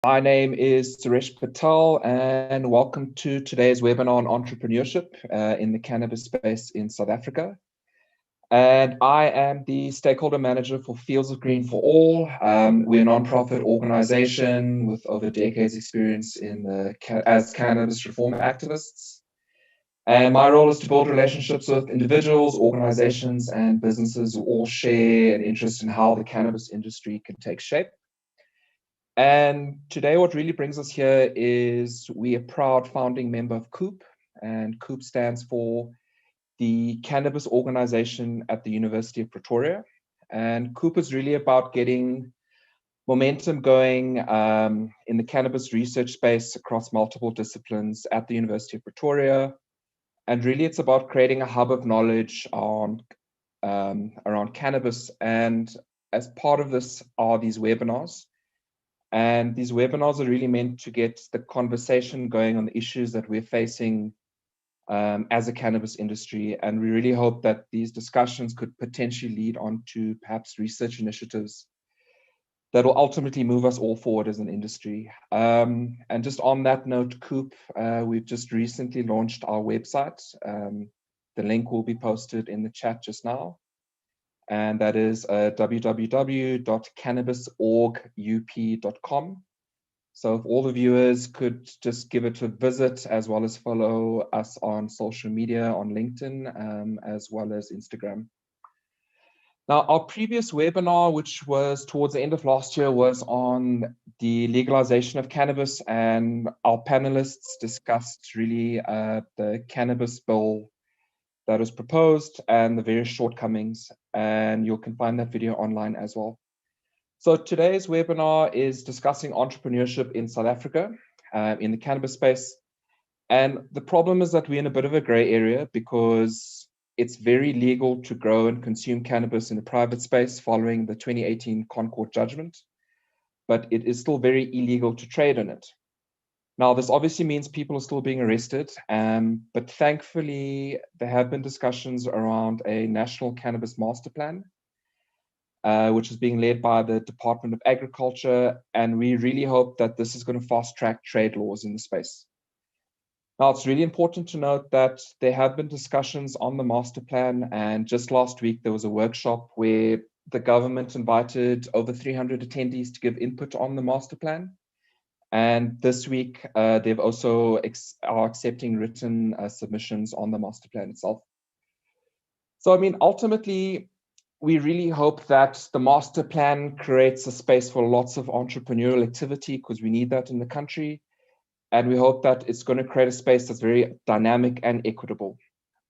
My name is Suresh Patel, and welcome to today's webinar on entrepreneurship in the cannabis space in South Africa. And I am the stakeholder manager for Fields of Green for All. We're a nonprofit organization with over decades experience as cannabis reform activists. And my role is to build relationships with individuals, organizations, and businesses who all share an interest in how the cannabis industry can take shape. And today what really brings us here is we are a proud founding member of COOP, and COOP stands for the Cannabis Organization at the University of Pretoria. And COOP is really about getting momentum going in the cannabis research space across multiple disciplines at the University of Pretoria. And really it's about creating a hub of knowledge on around cannabis. And as part of this are these webinars. And these webinars are really meant to get the conversation going on the issues that we're facing as a cannabis industry. And we really hope that these discussions could potentially lead on to perhaps research initiatives that will ultimately move us all forward as an industry. And just on that note, Coop, we've just recently launched our website. The link will be posted in the chat just now. And that is www.cannabisorgup.com. So if all the viewers could just give it a visit, as well as follow us on social media, on LinkedIn, as well as Instagram. Now, our previous webinar, which was towards the end of last year, was on the legalization of cannabis, and our panelists discussed really the cannabis bill that was proposed and the various shortcomings, and you can find that video online as well. So today's webinar is discussing entrepreneurship in South Africa in the cannabis space. And the problem is that we're in a bit of a gray area because it's very legal to grow and consume cannabis in the private space following the 2018 Concord judgment, but it is still very illegal to trade in it. Now, this obviously means people are still being arrested, but thankfully, there have been discussions around a national cannabis master plan, which is being led by the Department of Agriculture, and we really hope that this is going to fast-track trade laws in the space. Now, it's really important to note that there have been discussions on the master plan, and just last week, there was a workshop where the government invited over 300 attendees to give input on the master plan. And this week, they've also are accepting written submissions on the master plan itself. So, I mean, ultimately, we really hope that the master plan creates a space for lots of entrepreneurial activity because we need that in the country. And we hope that it's going to create a space that's very dynamic and equitable.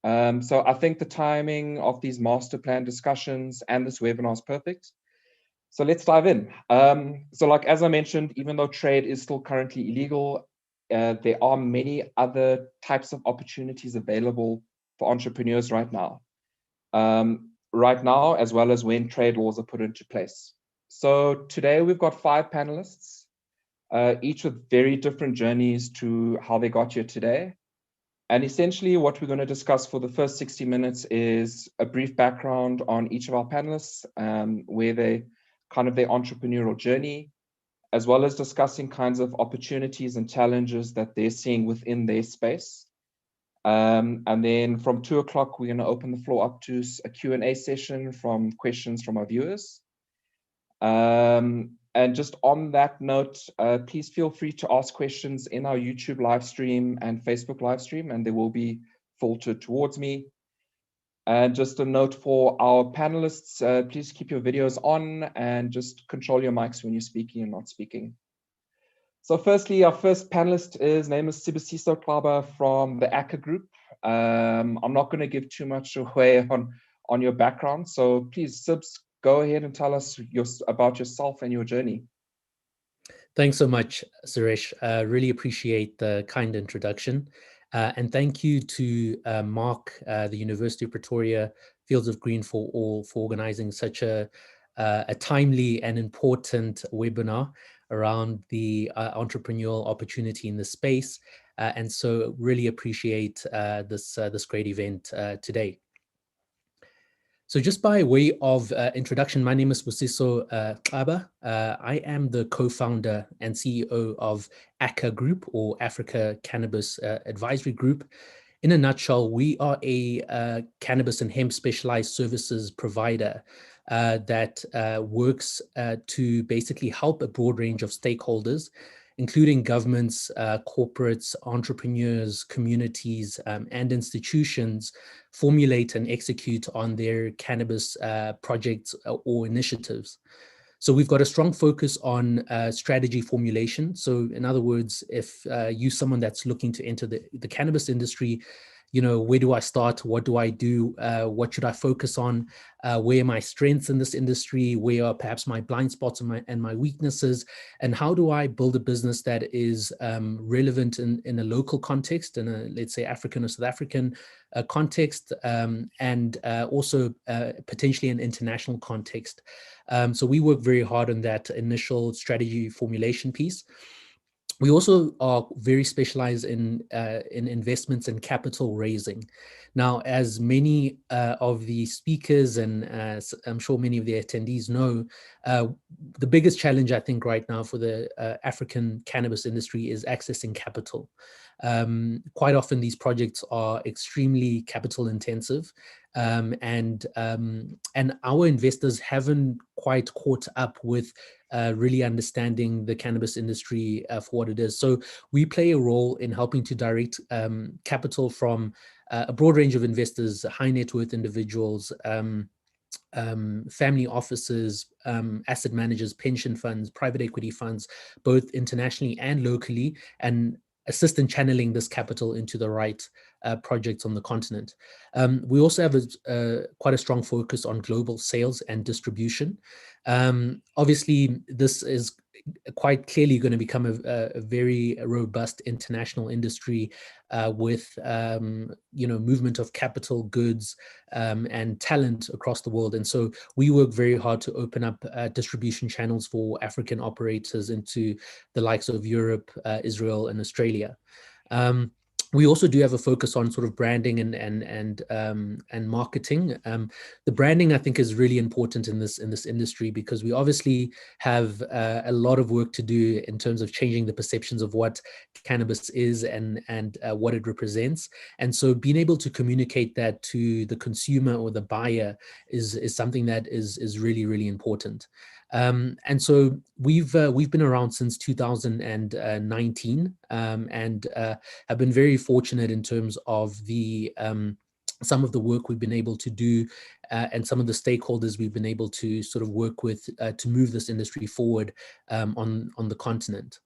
So I think the timing of these master plan discussions and this webinar is perfect. So let's dive in. So like, as I mentioned, even though trade is still currently illegal, there are many other types of opportunities available for entrepreneurs right now. As well as when trade laws are put into place. So today we've got 5 panelists, each with very different journeys to how they got here today. And essentially what we're going to discuss for the first 60 minutes is a brief background on each of our panelists, where they kind of their entrepreneurial journey, as well as discussing kinds of opportunities and challenges that they're seeing within their space. And then from 2 o'clock, we're going to open the floor up to a Q&A session from questions from our viewers. And just on that note, please feel free to ask questions in our YouTube live stream and Facebook live stream, and they will be filtered towards me. And just a note for our panelists, please keep your videos on and just control your mics when you're speaking and not speaking. So firstly, our first panelist, his name is Sibusiso Xaba from the ACA group. I'm not going to give too much away on your background. So please, Sibs, go ahead and tell us about yourself and your journey. Thanks so much, Suresh. Really appreciate the kind introduction. And thank you to Mark, the University of Pretoria Fields of Green for All, for organizing such a timely and important webinar around the entrepreneurial opportunity in the space. And so really appreciate this great event today. So just by way of introduction, my name is Sibusiso Xaba. I am the co-founder and CEO of ACCA Group, or Africa Cannabis Advisory Group. In a nutshell, we are a cannabis and hemp specialized services provider that works to basically help a broad range of stakeholders, including governments, corporates, entrepreneurs, communities, and institutions, formulate and execute on their cannabis projects or initiatives. So we've got a strong focus on strategy formulation. So in other words, if you're someone that's looking to enter the cannabis industry, you know, where do I start? What do I do? What should I focus on? Where are my strengths in this industry? Where are perhaps my blind spots and my weaknesses? And how do I build a business that is relevant in a local context, in a, let's say, African or South African context, and also potentially an international context? So we work very hard on that initial strategy formulation piece. We also are very specialized in investments and capital raising. Now, as many of the speakers and I'm sure many of the attendees know, the biggest challenge I think right now for the African cannabis industry is accessing capital. Quite often these projects are extremely capital intensive, and our investors haven't quite caught up with really understanding the cannabis industry for what it is. So we play a role in helping to direct capital from a broad range of investors, high net worth individuals, family offices, asset managers, pension funds, private equity funds, both internationally and locally, and assist in channeling this capital into the right projects on the continent. We also have quite a strong focus on global sales and distribution. Obviously, this is quite clearly going to become a very robust international industry with movement of capital, goods, and talent across the world. And so we work very hard to open up distribution channels for African operators into the likes of Europe, Israel, and Australia. We also do have a focus on sort of branding and marketing. The branding, I think, is really important in this industry, because we obviously have a lot of work to do in terms of changing the perceptions of what cannabis is and what it represents. And so being able to communicate that to the consumer or the buyer is something that is really, really important. And so we've been around since 2019, and have been very fortunate in terms of the some of the work we've been able to do, and some of the stakeholders we've been able to sort of work with to move this industry forward on the continent.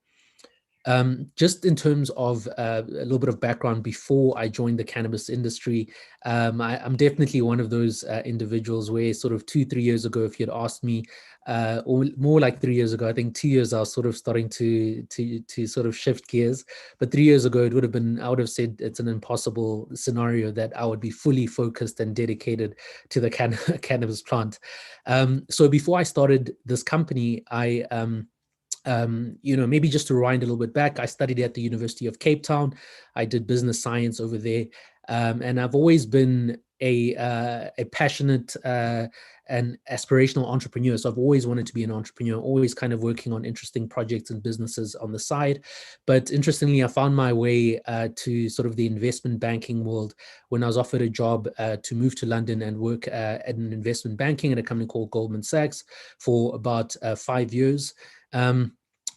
Just in terms of a little bit of background before I joined the cannabis industry, I'm definitely one of those individuals where sort of 2-3 years ago, if you'd asked me, or more like 3 years ago, I think 2 years I was sort of starting to sort of shift gears. But 3 years ago, it would have been, I would have said it's an impossible scenario that I would be fully focused and dedicated to the cannabis plant. So before I started this company, I maybe just to rewind a little bit back, I studied at the University of Cape Town. I did business science over there, and I've always been a passionate and aspirational entrepreneur. So I've always wanted to be an entrepreneur, always kind of working on interesting projects and businesses on the side. But interestingly, I found my way to sort of the investment banking world when I was offered a job to move to London and work at an investment banking at a company called Goldman Sachs for about 5 years.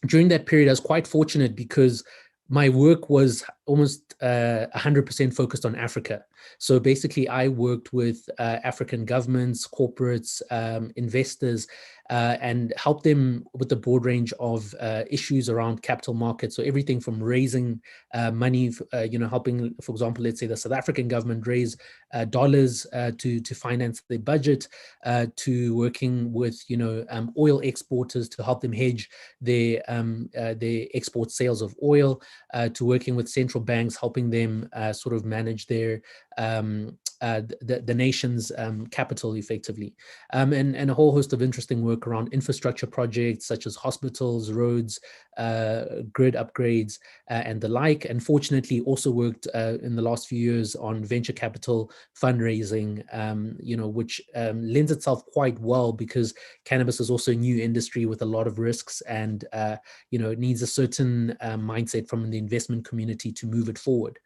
During that period, I was quite fortunate because my work was almost 100% focused on Africa. So basically, I worked with African governments, corporates, investors, and helped them with a broad range of issues around capital markets. So everything from raising money, helping, for example, let's say the South African government raise dollars to finance their budget, to working with oil exporters to help them hedge their export sales of oil, to working with central banks, helping them sort of manage their the nation's capital effectively, and a whole host of interesting work around infrastructure projects such as hospitals, roads, grid upgrades, and the like. And fortunately also worked in the last few years on venture capital fundraising, which lends itself quite well because cannabis is also a new industry with a lot of risks, and it needs a certain mindset from the investment community to move it forward.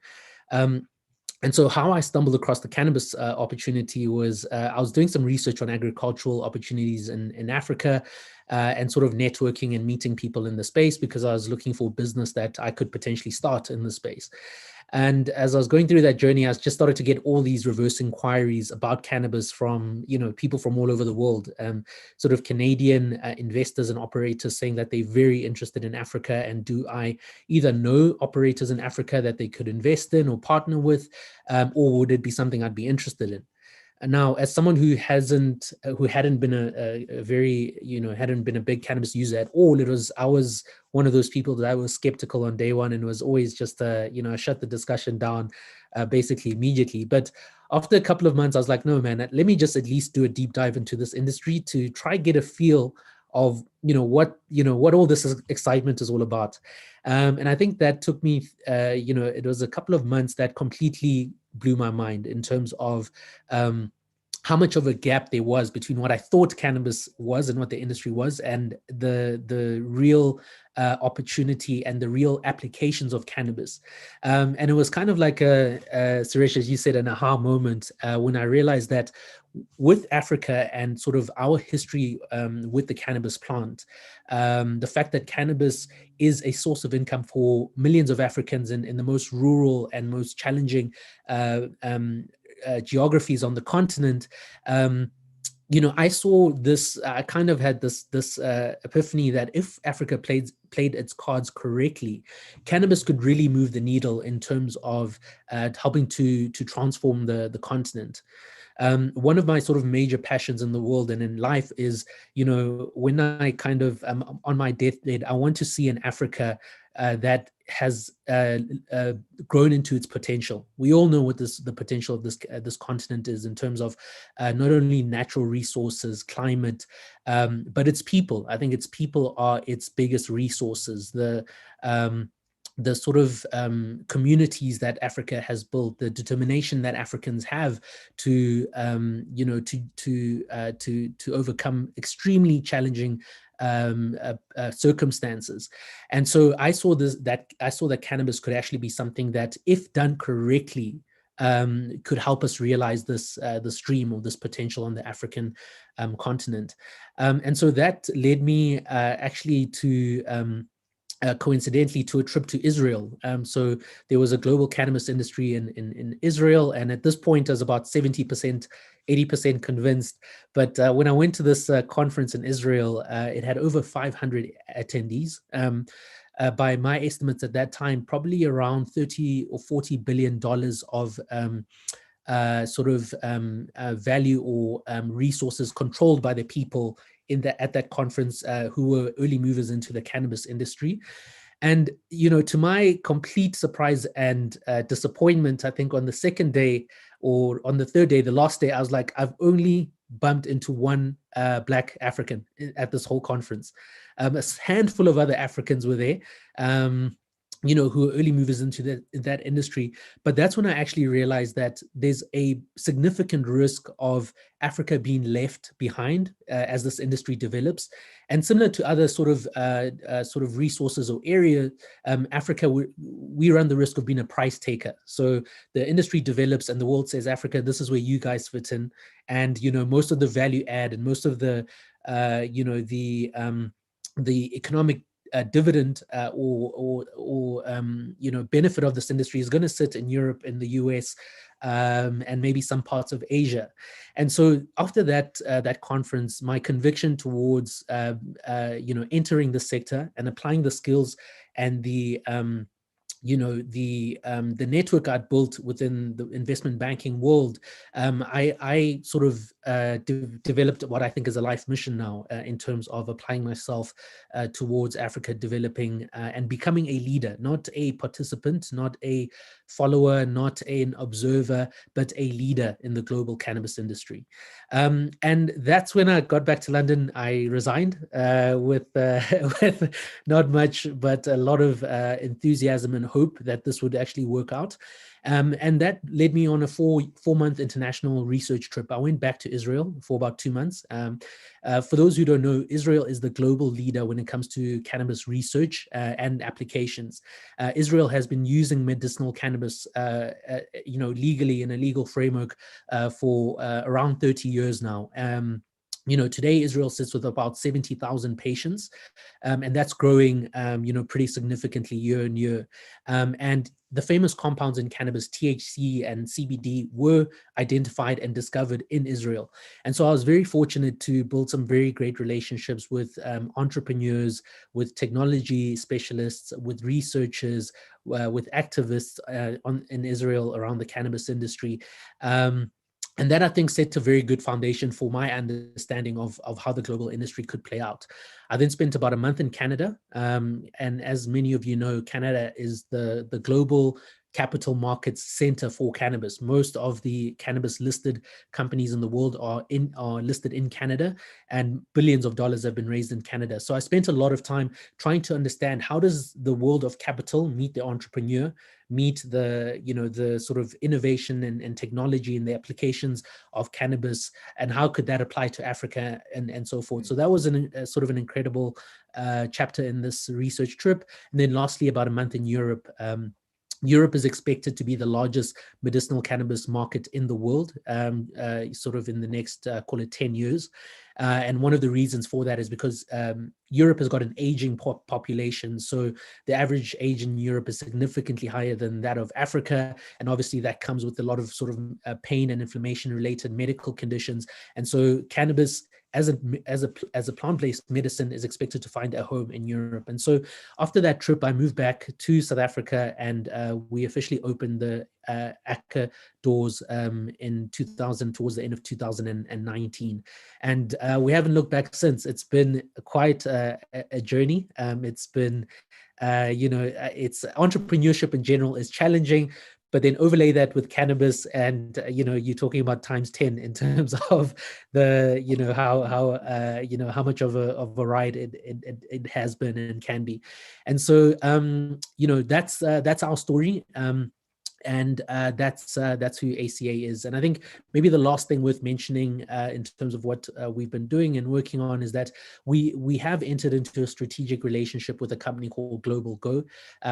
And so how I stumbled across the cannabis opportunity was I was doing some research on agricultural opportunities in Africa, and sort of networking and meeting people in the space because I was looking for business that I could potentially start in the space. And as I was going through that journey, I just started to get all these reverse inquiries about cannabis from, people from all over the world, sort of Canadian investors and operators saying that they're very interested in Africa, and do I either know operators in Africa that they could invest in or partner with, or would it be something I'd be interested in? And now, as someone who hadn't been hadn't been a big cannabis user at all, I was one of those people that I was skeptical on day one and was always just, shut the discussion down, basically immediately. But after a couple of months, I was like, no, man, let me just at least do a deep dive into this industry to try get a feel of, what all this excitement is all about. And I think that took me, it was a couple of months that completely blew my mind in terms of how much of a gap there was between what I thought cannabis was and what the industry was, and the real opportunity and the real applications of cannabis. And it was kind of like Suresh, as you said, an aha moment when I realized that with Africa and sort of our history with the cannabis plant, the fact that cannabis is a source of income for millions of Africans in the most rural and most challenging geographies on the continent. I saw this. I kind of had this epiphany that if Africa played its cards correctly, cannabis could really move the needle in terms of helping to transform the continent. One of my sort of major passions in the world and in life is, when I kind of on my deathbed, I want to see an Africa that has grown into its potential. We all know what the potential of this continent is in terms of not only natural resources, climate, but its people. I think its people are its biggest resources. The sort of communities that Africa has built, the determination that Africans have to overcome extremely challenging circumstances. And so I saw that cannabis could actually be something that, if done correctly, could help us realize this dream or this potential on the African continent. And so that led me actually to coincidentally to a trip to Israel. So there was a global cannabis industry in Israel, and at this point I was about 70%, 80% convinced. But when I went to this conference in Israel, it had over 500 attendees. By my estimates at that time, probably around 30 or $40 billion of value or resources controlled by the people at that conference who were early movers into the cannabis industry. And, to my complete surprise and disappointment, I think on the second day or on the third day, the last day, I was like, I've only bumped into one Black African at this whole conference. A handful of other Africans were there. Who are early movers into that industry. But that's when I actually realized that there's a significant risk of Africa being left behind as this industry develops. And similar to other sort of resources or area, Africa, we run the risk of being a price taker. So the industry develops and the world says, Africa, this is where you guys fit in. And, most of the value add and most of the economic dividend or benefit of this industry is going to sit in Europe, in the US, and maybe some parts of Asia. And so after that conference, my conviction towards entering the sector and applying the skills and the the network I'd built within the investment banking world, I sort of developed what I think is a life mission now in terms of applying myself towards Africa developing and becoming a leader, not a participant, not a follower, not an observer, but a leader in the global cannabis industry. And that's when I got back to London. I resigned with with not much, but a lot of enthusiasm and hope that this would actually work out. And that led me on a four-month international research trip. I went back to Israel for about 2 months. For those who don't know, Israel is the global leader when it comes to cannabis research and applications. Israel has been using medicinal cannabis, legally in a legal framework for around 30 years now. Today Israel sits with about 70,000 patients, and that's growing, pretty significantly year on year. And the famous compounds in cannabis, THC and CBD, were identified and discovered in Israel. And so I was very fortunate to build some very great relationships with entrepreneurs, with technology specialists, with researchers, with activists in Israel around the cannabis industry. And that, I think, set a very good foundation for my understanding of how the global industry could play out. I then spent about a month in Canada. And as many of you know, Canada is the global capital markets center for cannabis. Most of the cannabis listed companies in the world are listed in Canada, and billions of dollars have been raised in Canada. So I spent a lot of time trying to understand, how does the world of capital meet the entrepreneur, meet the sort of innovation and technology and the applications of cannabis, and how could that apply to Africa and so forth. So that was sort of an incredible chapter in this research trip. And then lastly, about a month in Europe. Europe is expected to be the largest medicinal cannabis market in the world, sort of in the next, call it 10 years. And one of the reasons for that is because Europe has got an aging population. So the average age in Europe is significantly higher than that of Africa. And obviously that comes with a lot of sort of pain and inflammation related medical conditions. And so cannabis as a plant-based medicine is expected to find a home in Europe. And so after that trip, I moved back to South Africa, and we officially opened the ACCA doors in 2000, towards the end of 2019. And we haven't looked back since. It's been quite a journey. It's been, it's entrepreneurship in general is challenging, but then overlay that with cannabis, and you're talking about times 10 in terms of the how much of a ride it has been and can be. And so that's our story. And that's who ACA is. And I think maybe the last thing worth mentioning in terms of what we've been doing and working on is that we have entered into a strategic relationship with a company called Global Go,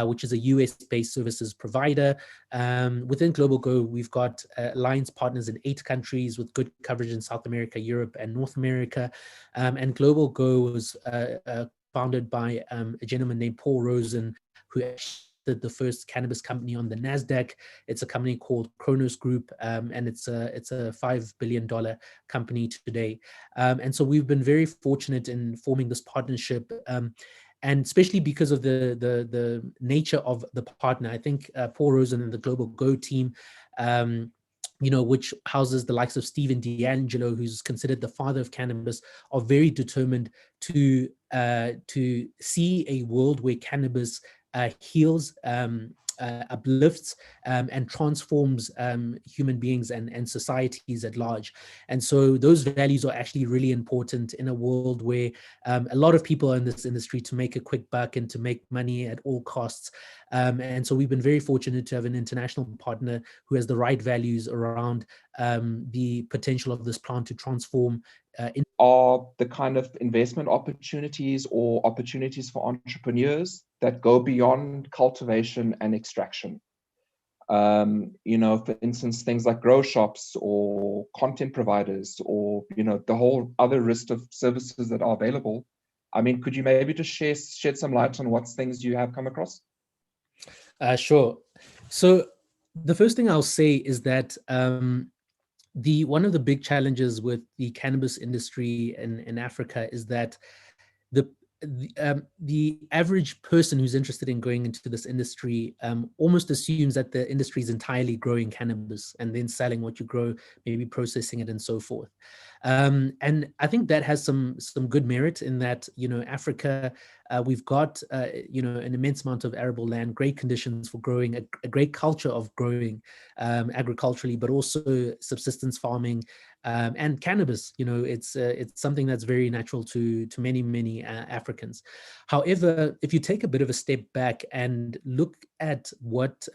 which is a US-based services provider. Within Global Go, we've got alliance partners in 8 countries with good coverage in South America, Europe, and North America. And Global Go was founded by a gentleman named Paul Rosen, who the first cannabis company on the NASDAQ. It's a company called Kronos Group, and it's a $5 billion company today. And so we've been very fortunate in forming this partnership, and especially because of the nature of the partner. I think Paul Rosen and the Global Go team, which houses the likes of Stephen D'Angelo, who's considered the father of cannabis, are very determined to see a world where cannabis heals, uplifts, and transforms human beings and societies at large. And so those values are actually really important in a world where a lot of people are in this industry to make a quick buck and to make money at all costs. And so we've been very fortunate to have an international partner who has the right values around the potential of this plant to transform. Are the kind of investment opportunities or opportunities for entrepreneurs that go beyond cultivation and extraction? For instance, things like grow shops or content providers, or the whole other list of services that are available. I mean, could you maybe just shed some light on what things you have come across? Sure. So the first thing I'll say is that one of the big challenges with the cannabis industry in Africa is that the average person who's interested in going into this industry almost assumes that the industry is entirely growing cannabis and then selling what you grow, maybe processing it and so forth. And I think that has some good merit in that, Africa, we've got, an immense amount of arable land, great conditions for growing, a great culture of growing agriculturally, but also subsistence farming. And cannabis, it's something that's very natural to many Africans. However, if you take a bit of a step back and look at what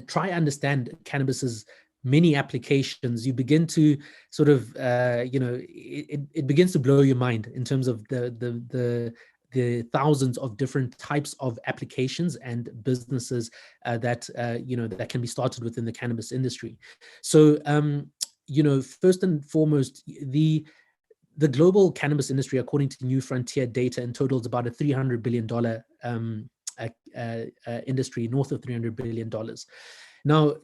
try understand cannabis's many applications, you begin to sort of it begins to blow your mind in terms of the thousands of different types of applications and businesses that can be started within the cannabis industry. So first and foremost, the global cannabis industry, according to New Frontier data, in total is about a $300 billion industry, north of $300 billion. Now,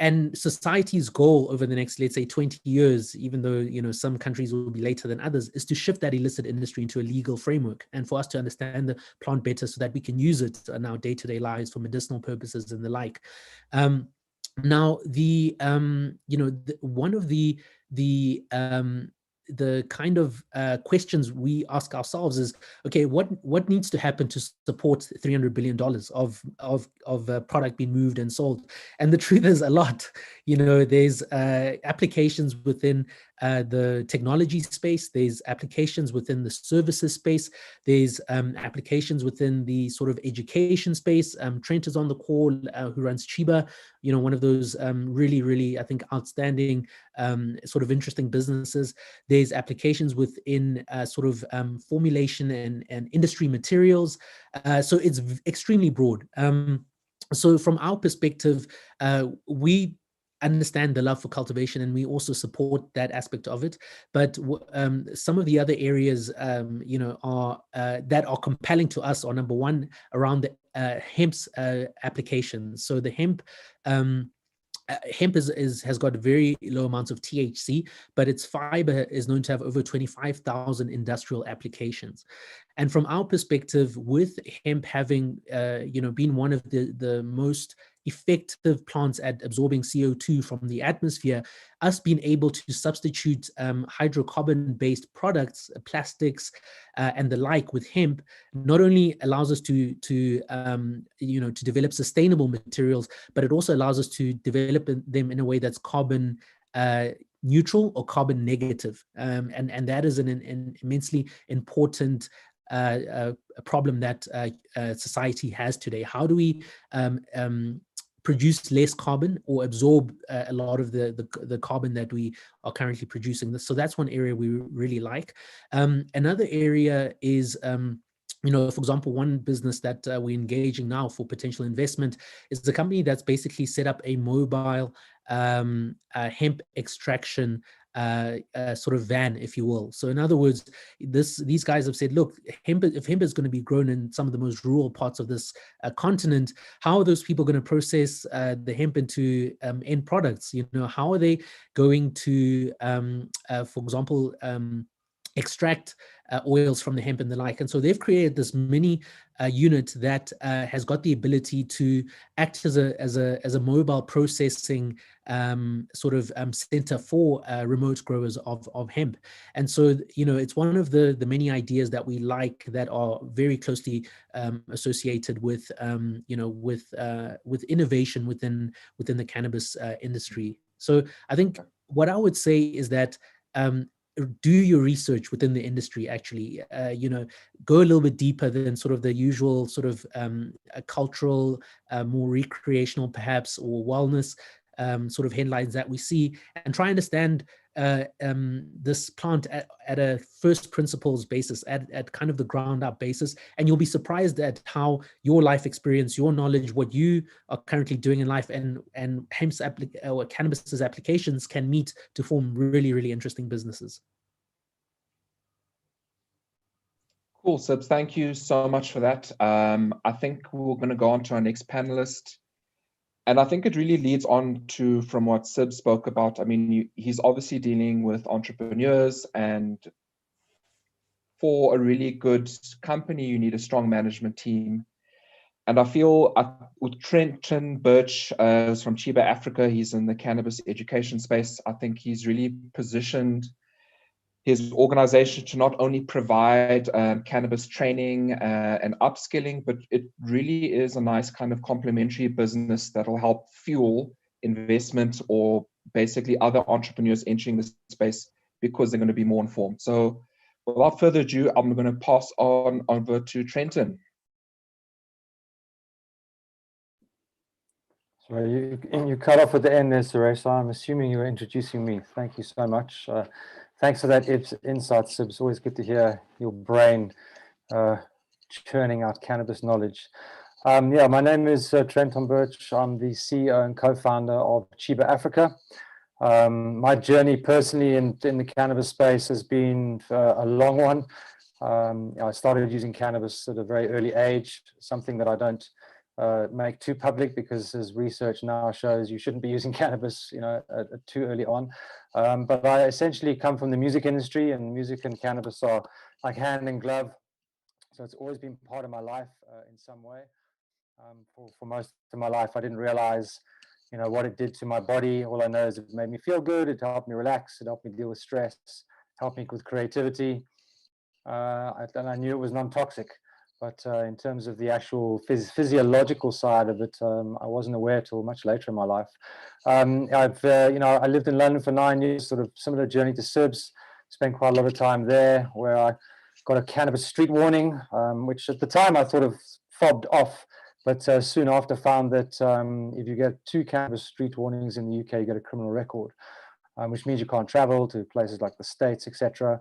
and society's goal over the next, let's say, 20 years, even though some countries will be later than others, is to shift that illicit industry into a legal framework, and for us to understand the plant better so that we can use it in our day-to-day lives for medicinal purposes and the like. Now, one of the kind of questions we ask ourselves is, okay, what needs to happen to support $300 billion of product being moved and sold? And the truth is a lot. There's applications within the technology space, there's applications within the services space, there's applications within the sort of education space. Trent is on the call, who runs Xaba, one of those really, I think, outstanding sort of interesting businesses. There's applications within sort of formulation and industry materials. So it's extremely broad. So from our perspective, we understand the love for cultivation, and we also support that aspect of it. But some of the other areas, are that are compelling to us are, number one, around the hemp's applications. So the hemp. Hemp has got very low amounts of THC, but its fiber is known to have over 25,000 industrial applications. And from our perspective, with hemp having been one of the most effective plants at absorbing CO2 from the atmosphere, us being able to substitute hydrocarbon-based products, plastics, and the like with hemp, not only allows us to develop sustainable materials, but it also allows us to develop them in a way that's carbon neutral or carbon negative, and that is an immensely important problem that society has today. How do we produce less carbon or absorb a lot of the carbon that we are currently producing? So that's one area we really like. Another area is, for example, one business that we're engaging now for potential investment is the company that's basically set up a mobile hemp extraction sort of van, if you will. So in other words, these guys have said, look, if hemp is going to be grown in some of the most rural parts of this continent, how are those people going to process the hemp into end products? How are they going to, for example, extract oils from the hemp and the like? And so they've created this mini unit that has got the ability to act as a mobile processing sort of center for remote growers of hemp. And so it's one of the many ideas that we like that are very closely associated with with innovation within the cannabis industry. So I think what I would say is that do your research within the industry, actually, go a little bit deeper than sort of the usual sort of cultural, more recreational perhaps, or wellness sort of headlines that we see, and try and understand this plant at a first principles basis, at kind of the ground up basis, and you'll be surprised at how your life experience, your knowledge, what you are currently doing in life, and hemp's or cannabis's applications can meet to form really, really interesting businesses. Cool, Sibs. Thank you so much for that. I think we're going to go on to our next panelist. And I think it really leads on to from what Sib spoke about. I mean, he's obviously dealing with entrepreneurs and for a really good company, you need a strong management team. And I feel with Trenton, Birch is from Xaba, Africa. He's in the cannabis education space. I think he's really positioned his organization to not only provide cannabis training and upskilling, but it really is a nice kind of complementary business that will help fuel investment or basically other entrepreneurs entering the space because they're going to be more informed. So without further ado, I'm going to pass on over to Trenton. So you cut off at the end there, Suresh, so I'm assuming you were introducing me. Thank you so much. Thanks for that insight, Sib. It's always good to hear your brain churning out cannabis knowledge. Yeah, my name is Trenton Birch. I'm the CEO and co-founder of Xaba Africa. My journey personally in the cannabis space has been a long one. I started using cannabis at a very early age, something that I don't make too public because as research now shows you shouldn't be using cannabis too early on, but I essentially come from the music industry, and music and cannabis are like hand in glove, so it's always been part of my life in some way. For most of my life I didn't realize what it did to my body. All I know is it made me feel good, it helped me relax, it helped me deal with stress, helped me with creativity, and I knew it was non-toxic. But in terms of the actual physiological side of it, I wasn't aware till much later in my life. I lived in London for 9 years, sort of similar journey to Sib's. Spent quite a lot of time there, where I got a cannabis street warning, which at the time I thought of fobbed off, but soon after found that if you get 2 cannabis street warnings in the UK, you get a criminal record, which means you can't travel to places like the States, etc.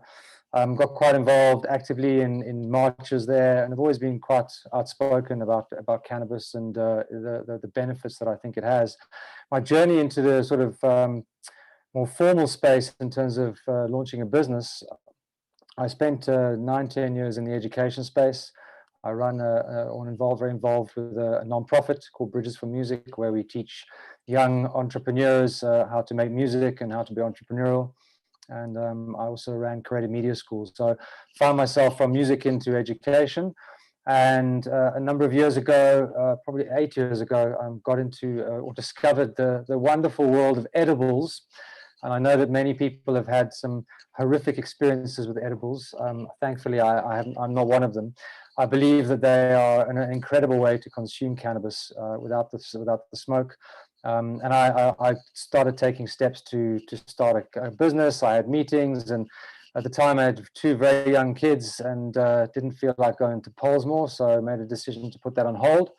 Got quite involved actively in marches there, and I've always been quite outspoken about cannabis and the benefits that I think it has. My journey into the sort of more formal space in terms of launching a business, I spent 9-10 years in the education space. I run very involved with a non-profit called Bridges for Music, where we teach young entrepreneurs how to make music and how to be entrepreneurial. And I also ran creative media schools. So found myself from music into education. And a number of years ago, probably 8 years ago, got into or discovered the wonderful world of edibles. And I know that many people have had some horrific experiences with edibles. Thankfully, I'm not one of them. I believe that they are an incredible way to consume cannabis without the smoke. And I started taking steps to start a business. I had meetings, and at the time I had 2 very young kids and didn't feel like going to Polesmore, so I made a decision to put that on hold.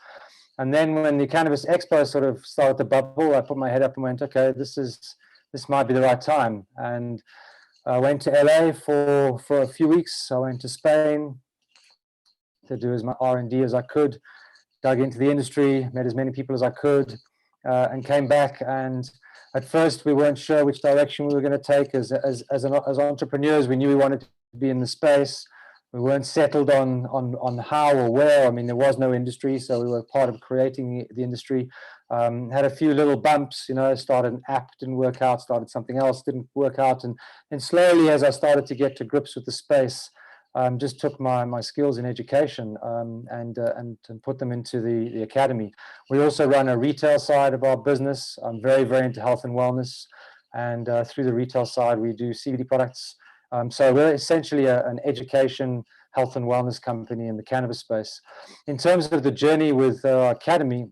And then when the Cannabis Expo sort of started to bubble, I put my head up and went, okay, this might be the right time. And I went to LA for a few weeks. I went to Spain to do as much R&D as I could, dug into the industry, met as many people as I could, and came back. And at first we weren't sure which direction we were going to take as entrepreneurs. We knew we wanted to be in the space. We weren't settled on how or where. I mean, there was no industry, so we were part of creating the industry. Had a few little bumps, started an app, didn't work out, started something else, didn't work out. And slowly, as I started to get to grips with the space, just took my skills in education and put them into the academy. We also run a retail side of our business. I'm very, very into health and wellness. And through the retail side, we do CBD products. So we're essentially an education, health and wellness company in the cannabis space. In terms of the journey with our academy,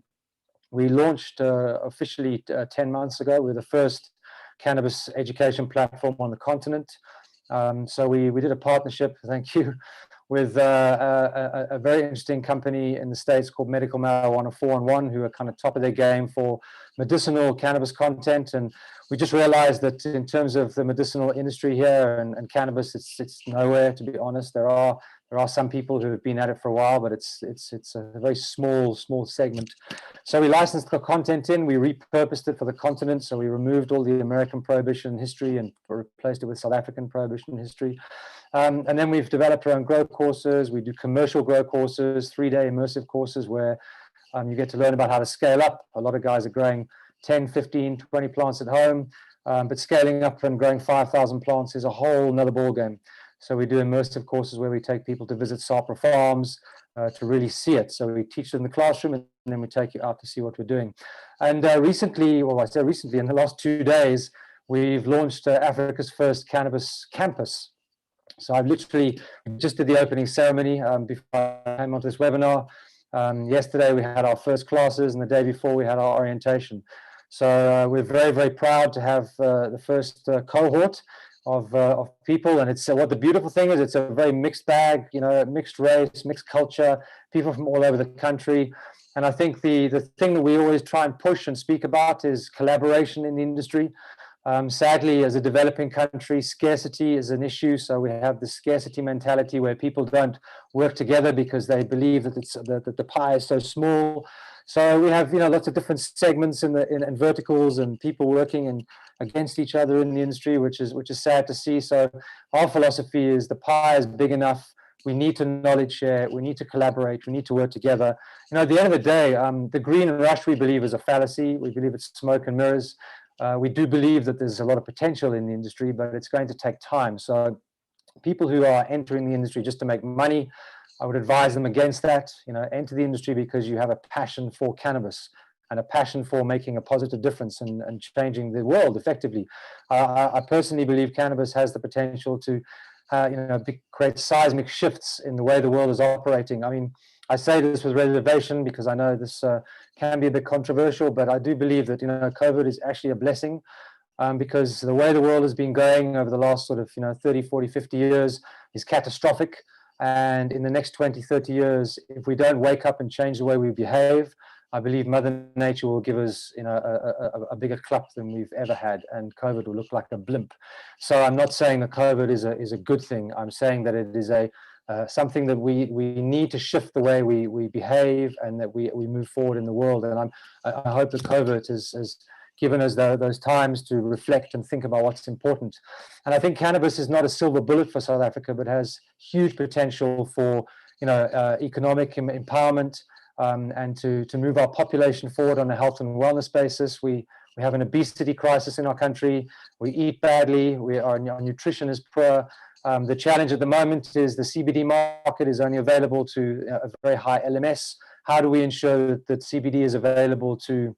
we launched officially 10 months ago. We're the first cannabis education platform on the continent. So we did a partnership, thank you, with a very interesting company in the States called Medical Marijuana 411, who are kind of top of their game for medicinal cannabis content. And we just realized that in terms of the medicinal industry here and cannabis, it's nowhere, to be honest. There are some people who have been at it for a while, but it's a very small segment. So we licensed the content in, we repurposed it for the continent. So we removed all the American prohibition history and replaced it with South African prohibition history. And then we've developed our own grow courses. We do commercial grow courses, 3-day immersive courses where you get to learn about how to scale up. A lot of guys are growing 10, 15, 20 plants at home, but scaling up and growing 5,000 plants is a whole nother ballgame. So we do immersive courses where we take people to visit Sapra farms to really see it. So we teach it in the classroom, and then we take you out to see what we're doing. And recently, well, I say recently, in the last 2 days, we've launched Africa's first cannabis campus. So I've literally just did the opening ceremony before I came onto this webinar. Yesterday we had our first classes, and the day before we had our orientation. So we're very, very proud to have the first cohort of people, and it's what the beautiful thing is, it's a very mixed bag, you know, mixed race, mixed culture, people from all over the country. And I think the thing that we always try and push and speak about is collaboration in the industry. Sadly, as a developing country, scarcity is an issue. So we have the scarcity mentality where people don't work together because they believe that that the pie is so small. So we have, you know, lots of different segments in verticals, and people working against each other in the industry, which is sad to see. So our philosophy is the pie is big enough. We need to knowledge share. We need to collaborate. We need to work together. You know, at the end of the day, the green rush, we believe, is a fallacy. We believe it's smoke and mirrors. We do believe that there's a lot of potential in the industry, but it's going to take time. So people who are entering the industry just to make money, I would advise them against that. You know, enter the industry because you have a passion for cannabis and a passion for making a positive difference and changing the world effectively. I personally believe cannabis has the potential to you know, create seismic shifts in the way the world is operating. I mean, I say this with reservation because I know this can be a bit controversial, but I do believe that, you know, COVID is actually a blessing because the way the world has been going over the last sort of, you know, 30, 40, 50 years is catastrophic. And in the next 20, 30 years, if we don't wake up and change the way we behave, I believe Mother Nature will give us, you know, a bigger clap than we've ever had, and COVID will look like a blimp. So I'm not saying that COVID is a good thing. I'm saying that it is something that we need to shift the way we behave, and that we move forward in the world. And I hope that COVID has given us those times to reflect and think about what's important. And I think cannabis is not a silver bullet for South Africa, but has huge potential for, you know, economic empowerment, and to move our population forward on a health and wellness basis. We have an obesity crisis in our country. We eat badly. Our nutrition is poor. The challenge at the moment is the CBD market is only available to a very high LMS. How do we ensure that CBD is available to,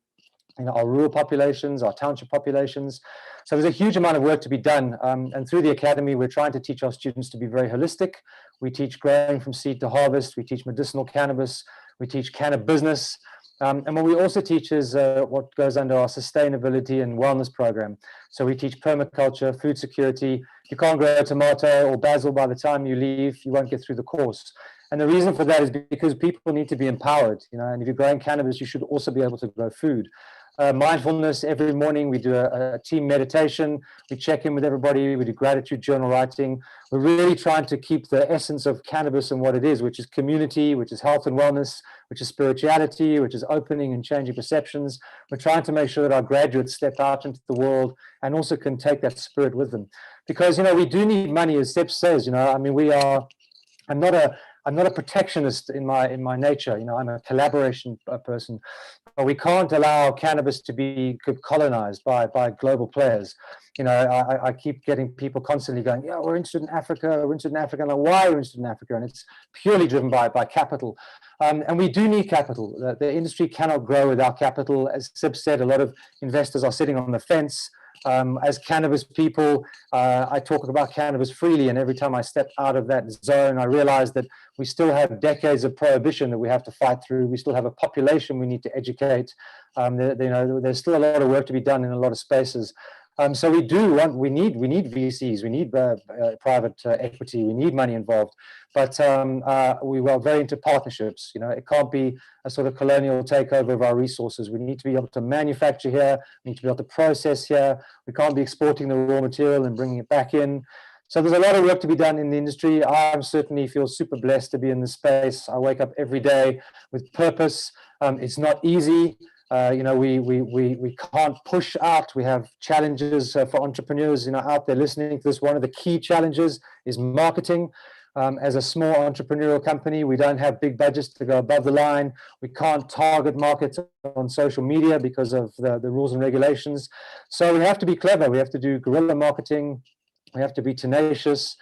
you know, our rural populations, our township populations? So there's a huge amount of work to be done. And through the academy, we're trying to teach our students to be very holistic. We teach growing from seed to harvest. We teach medicinal cannabis. We teach cannabis business. And what we also teach is what goes under our sustainability and wellness program. So we teach permaculture, food security. You can't grow a tomato or basil by the time you leave. You won't get through the course. And the reason for that is because people need to be empowered. You know, and if you're growing cannabis, you should also be able to grow food. Mindfulness, every morning we do a team meditation. We check in with everybody. We do gratitude journal writing. We're really trying to keep the essence of cannabis and what it is, which is community, which is health and wellness, which is spirituality, which is opening and changing perceptions. We're trying to make sure that our graduates step out into the world and also can take that spirit with them. Because, you know, we do need money, as Seb says. You know, I mean, I'm not a protectionist in my nature. You know, I'm a collaboration person. But we can't allow cannabis to be colonized by global players. You know, I keep getting people constantly going, yeah, we're interested in Africa, we're interested in Africa. And like, why are we interested in Africa? And it's purely driven by capital. And we do need capital. The industry cannot grow without capital. As Sib said, a lot of investors are sitting on the fence. As cannabis people, I talk about cannabis freely, and every time I step out of that zone, I realize that we still have decades of prohibition that we have to fight through. We still have a population we need to educate. You know, there's still a lot of work to be done in a lot of spaces. So we need VCs, we need private equity, we need money involved, but we are very into partnerships. You know, it can't be a sort of colonial takeover of our resources. We need to be able to manufacture here, we need to be able to process here. We can't be exporting the raw material and bringing it back in. So there's a lot of work to be done in the industry. I certainly feel super blessed to be in this space. I wake up every day with purpose. It's not easy. You know, we can't push out. We have challenges for entrepreneurs, you know, out there listening to this. One of the key challenges is marketing. As a small entrepreneurial company, we don't have big budgets to go above the line. We can't target markets on social media because of the rules and regulations. So we have to be clever. We have to do guerrilla marketing. We have to be tenacious.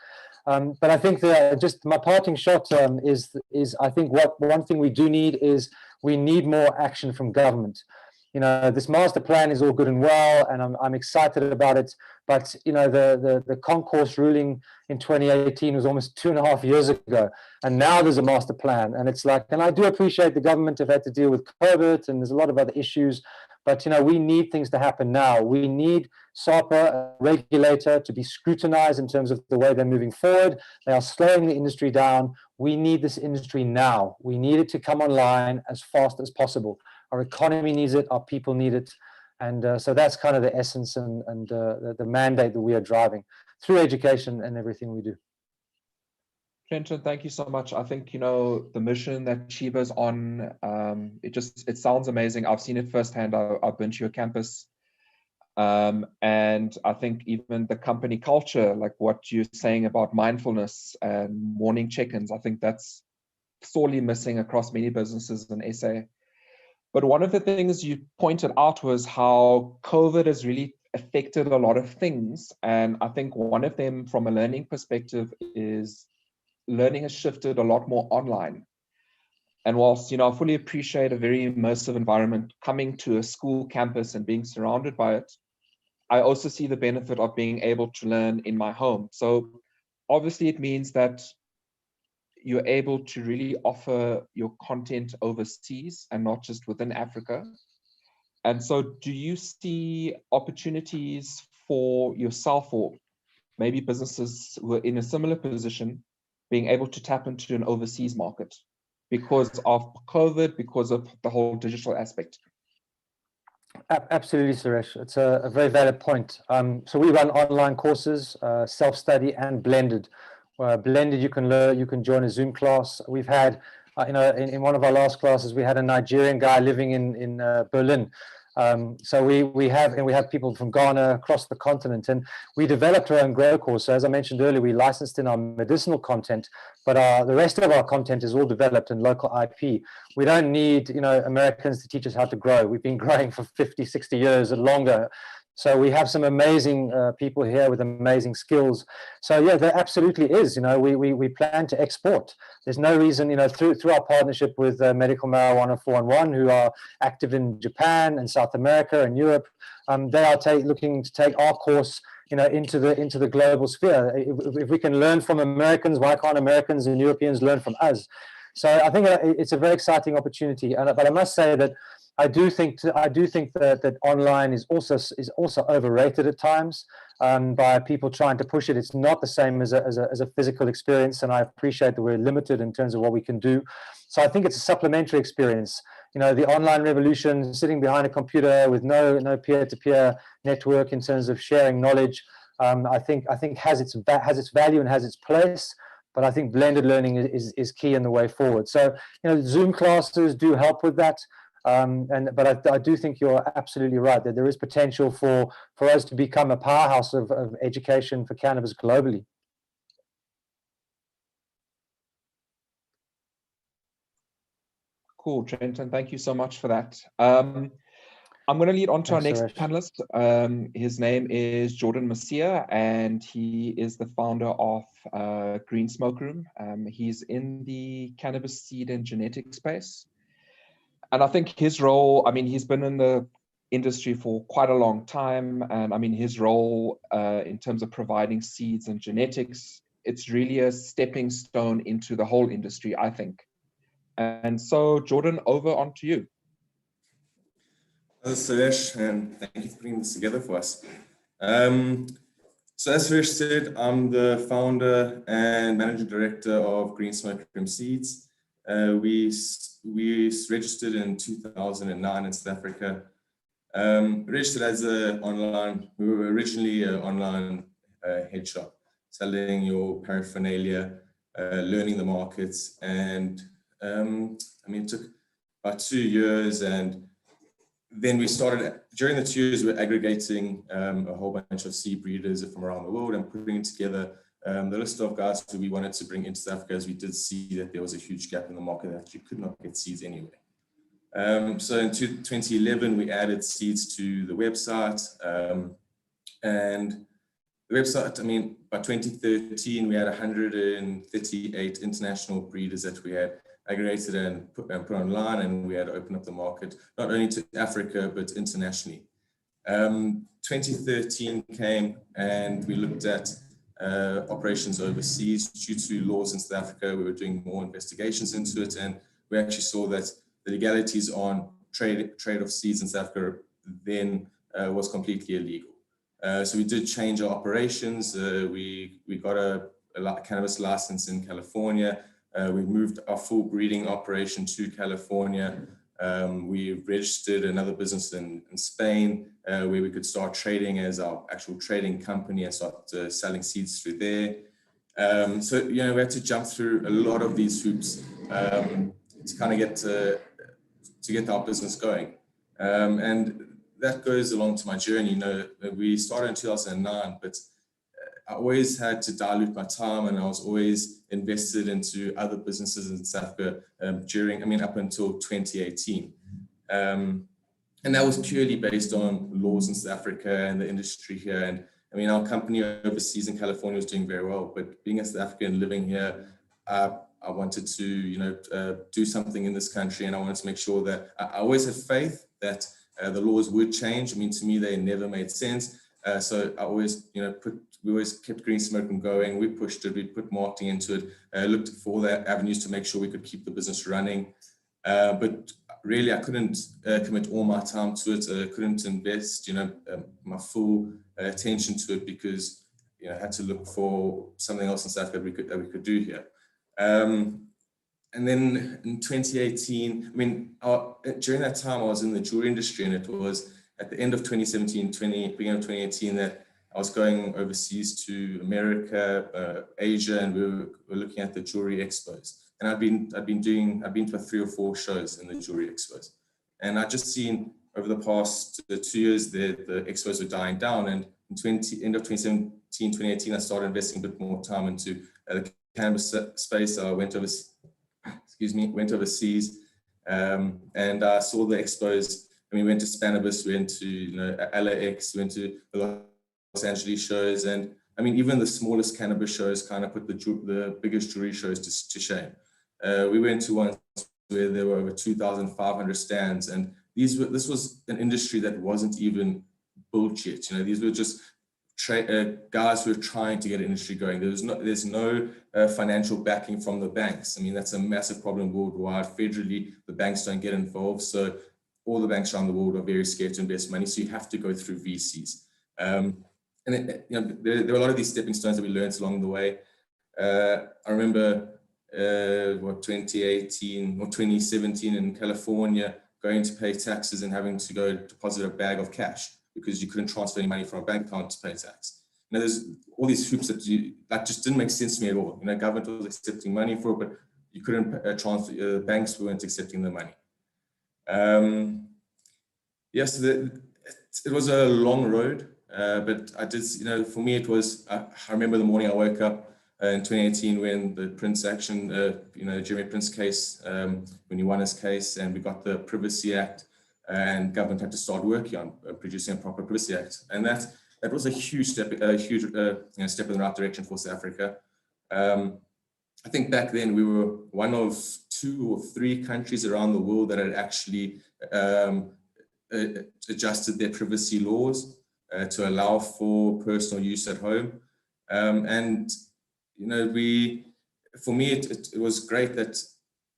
But I think that just my parting shot is I think one thing we do need is we need more action from government. You know, this master plan is all good and well, and I'm excited about it. But you know, the concourse ruling in 2018 was almost 2.5 years ago, and now there's a master plan, and it's like, and I do appreciate the government have had to deal with COVID, and there's a lot of other issues. But you know, we need things to happen now. We need SAPA, a regulator, to be scrutinized in terms of the way they're moving forward. They are slowing the industry down. We need this industry now. We need it to come online as fast as possible. Our economy needs it. Our people need it. And so that's kind of the essence and the mandate that we are driving through education and everything we do. Trenton, thank you so much. I think, you know, the mission that Xaba's on, it sounds amazing. I've seen it firsthand. I've been to your campus. And I think even the company culture, like what you're saying about mindfulness and morning check-ins, I think that's sorely missing across many businesses in SA. But one of the things you pointed out was how COVID has really affected a lot of things. And I think one of them from a learning perspective is learning has shifted a lot more online. And whilst, you know, I fully appreciate a very immersive environment, coming to a school campus and being surrounded by it, I also see the benefit of being able to learn in my home. So obviously it means that you're able to really offer your content overseas and not just within Africa. And so do you see opportunities for yourself or maybe businesses who are in a similar position being able to tap into an overseas market because of COVID, because of the whole digital aspect? Absolutely, Suresh. It's a very valid point. So we run online courses, self-study and blended. Blended, you can join a Zoom class. We've had, you know, in one of our last classes, we had a Nigerian guy living in Berlin. So we have people from Ghana across the continent, and we developed our own grow course. So as I mentioned earlier, we licensed in our medicinal content, but the rest of our content is all developed in local IP. We don't need, you know, Americans to teach us how to grow. We've been growing for 50, 60 years and longer. So we have some amazing people here with amazing skills. So yeah, there absolutely is. You know, we plan to export. There's no reason, you know, through our partnership with Medical Marijuana 411, who are active in Japan and South America and Europe, they are looking to take our course, you know, into the global sphere. If we can learn from Americans, why can't Americans and Europeans learn from us? So I think it's a very exciting opportunity. But I must say that I do think that online is also overrated at times by people trying to push it. It's not the same as a physical experience, and I appreciate that we're limited in terms of what we can do. So I think it's a supplementary experience. You know, the online revolution, sitting behind a computer with no peer-to-peer network in terms of sharing knowledge, I think has its value and has its place. But I think blended learning is key in the way forward. So, you know, Zoom classes do help with that. But I do think you're absolutely right that there is potential for us to become a powerhouse of education for cannabis globally. Cool, Trenton. Thank you so much for that. I'm going to lead on to our next panelist. His name is Jordan Murcia, and he is the founder of Green Smoke Room. He's in the cannabis seed and genetic space. And I think his role, I mean, he's been in the industry for quite a long time. And I mean, his role in terms of providing seeds and genetics, it's really a stepping stone into the whole industry, I think. And so, Jordan, over onto you. Hello, Suresh, and thank you for putting this together for us. So as Suresh said, I'm the founder and managing director of Green Smoke Room Seeds. We registered in 2009 in South Africa. Registered as we were originally an online head shop, selling your paraphernalia, learning the markets, and I mean, it took about 2 years, and then we started, during the 2 years, we were aggregating a whole bunch of seed breeders from around the world and putting together the list of guys who we wanted to bring into South Africa, as we did see that there was a huge gap in the market that you could not get seeds anyway. So in 2011, we added seeds to the website, and the website, I mean, by 2013, we had 138 international breeders that we had aggregated and put online, and we had to open up the market, not only to Africa, but internationally. 2013 came and we looked at operations overseas. Due to laws in South Africa, we were doing more investigations into it, and we actually saw that the legalities on trade of seeds in South Africa then was completely illegal. So we did change our operations. We got a cannabis license in California. We moved our full breeding operation to California. We registered another business in Spain where we could start trading as our actual trading company and start selling seeds through there. So, you know, we had to jump through a lot of these hoops to kind of get our business going. And that goes along to my journey. You know, we started in 2009, but I always had to dilute my time, and I was always invested into other businesses in South Africa up until 2018. And that was purely based on laws in South Africa and the industry here. And I mean, our company overseas in California was doing very well, but being a South African living here, I wanted to, you know, do something in this country, and I wanted to make sure that I always had faith that the laws would change. I mean, to me, they never made sense. So I always, you know, we always kept Green Smoking going. We pushed it, we put marketing into it, looked for the avenues to make sure we could keep the business running. But really, I couldn't commit all my time to it. I couldn't invest, you know, my full attention to it because, you know, I had to look for something else in South Africa that we could do here. And then in 2018, I mean, during that time, I was in the jewelry industry, and it was at the end of 2017, beginning of 2018, that I was going overseas to America, Asia, and we were looking at the jewelry expos. And I've been to 3 or 4 shows in the jewelry expos. And I've just seen over the past 2 years the expos were dying down. And in end of 2017, 2018, I started investing a bit more time into the cannabis space. I went overseas, and I saw the expos. I mean, we went to Cannabis, we went to, you know, LAX, we went to the Los Angeles shows, and I mean, even the smallest cannabis shows kind of put the biggest jewelry shows to shame. We went to one where there were over 2,500 stands, and this was an industry that wasn't even built yet. You know, these were just guys who were trying to get an industry going. There's no financial backing from the banks. I mean, that's a massive problem worldwide. Federally, the banks don't get involved, so all the banks around the world are very scared to invest money, so you have to go through VCs. You know, there were a lot of these stepping stones that we learned along the way. I remember 2018 or 2017 in California, going to pay taxes and having to go deposit a bag of cash because you couldn't transfer any money from a bank account to pay tax. You know, there's all these hoops that just didn't make sense to me at all. You know, government was accepting money for it, but you couldn't transfer. Banks weren't accepting the money. Yes, it was a long road, but I did, you know, for me it was, I remember the morning I woke up in 2018 when the Prince action, you know, Jeremy Prince case, when he won his case, and we got the Privacy Act, and government had to start working on producing a proper Privacy Act, and that was a huge step, you know, step in the right direction for South Africa. I think back then we were one of 2 or 3 countries around the world that had actually adjusted their privacy laws to allow for personal use at home. And, you know, for me, it was great that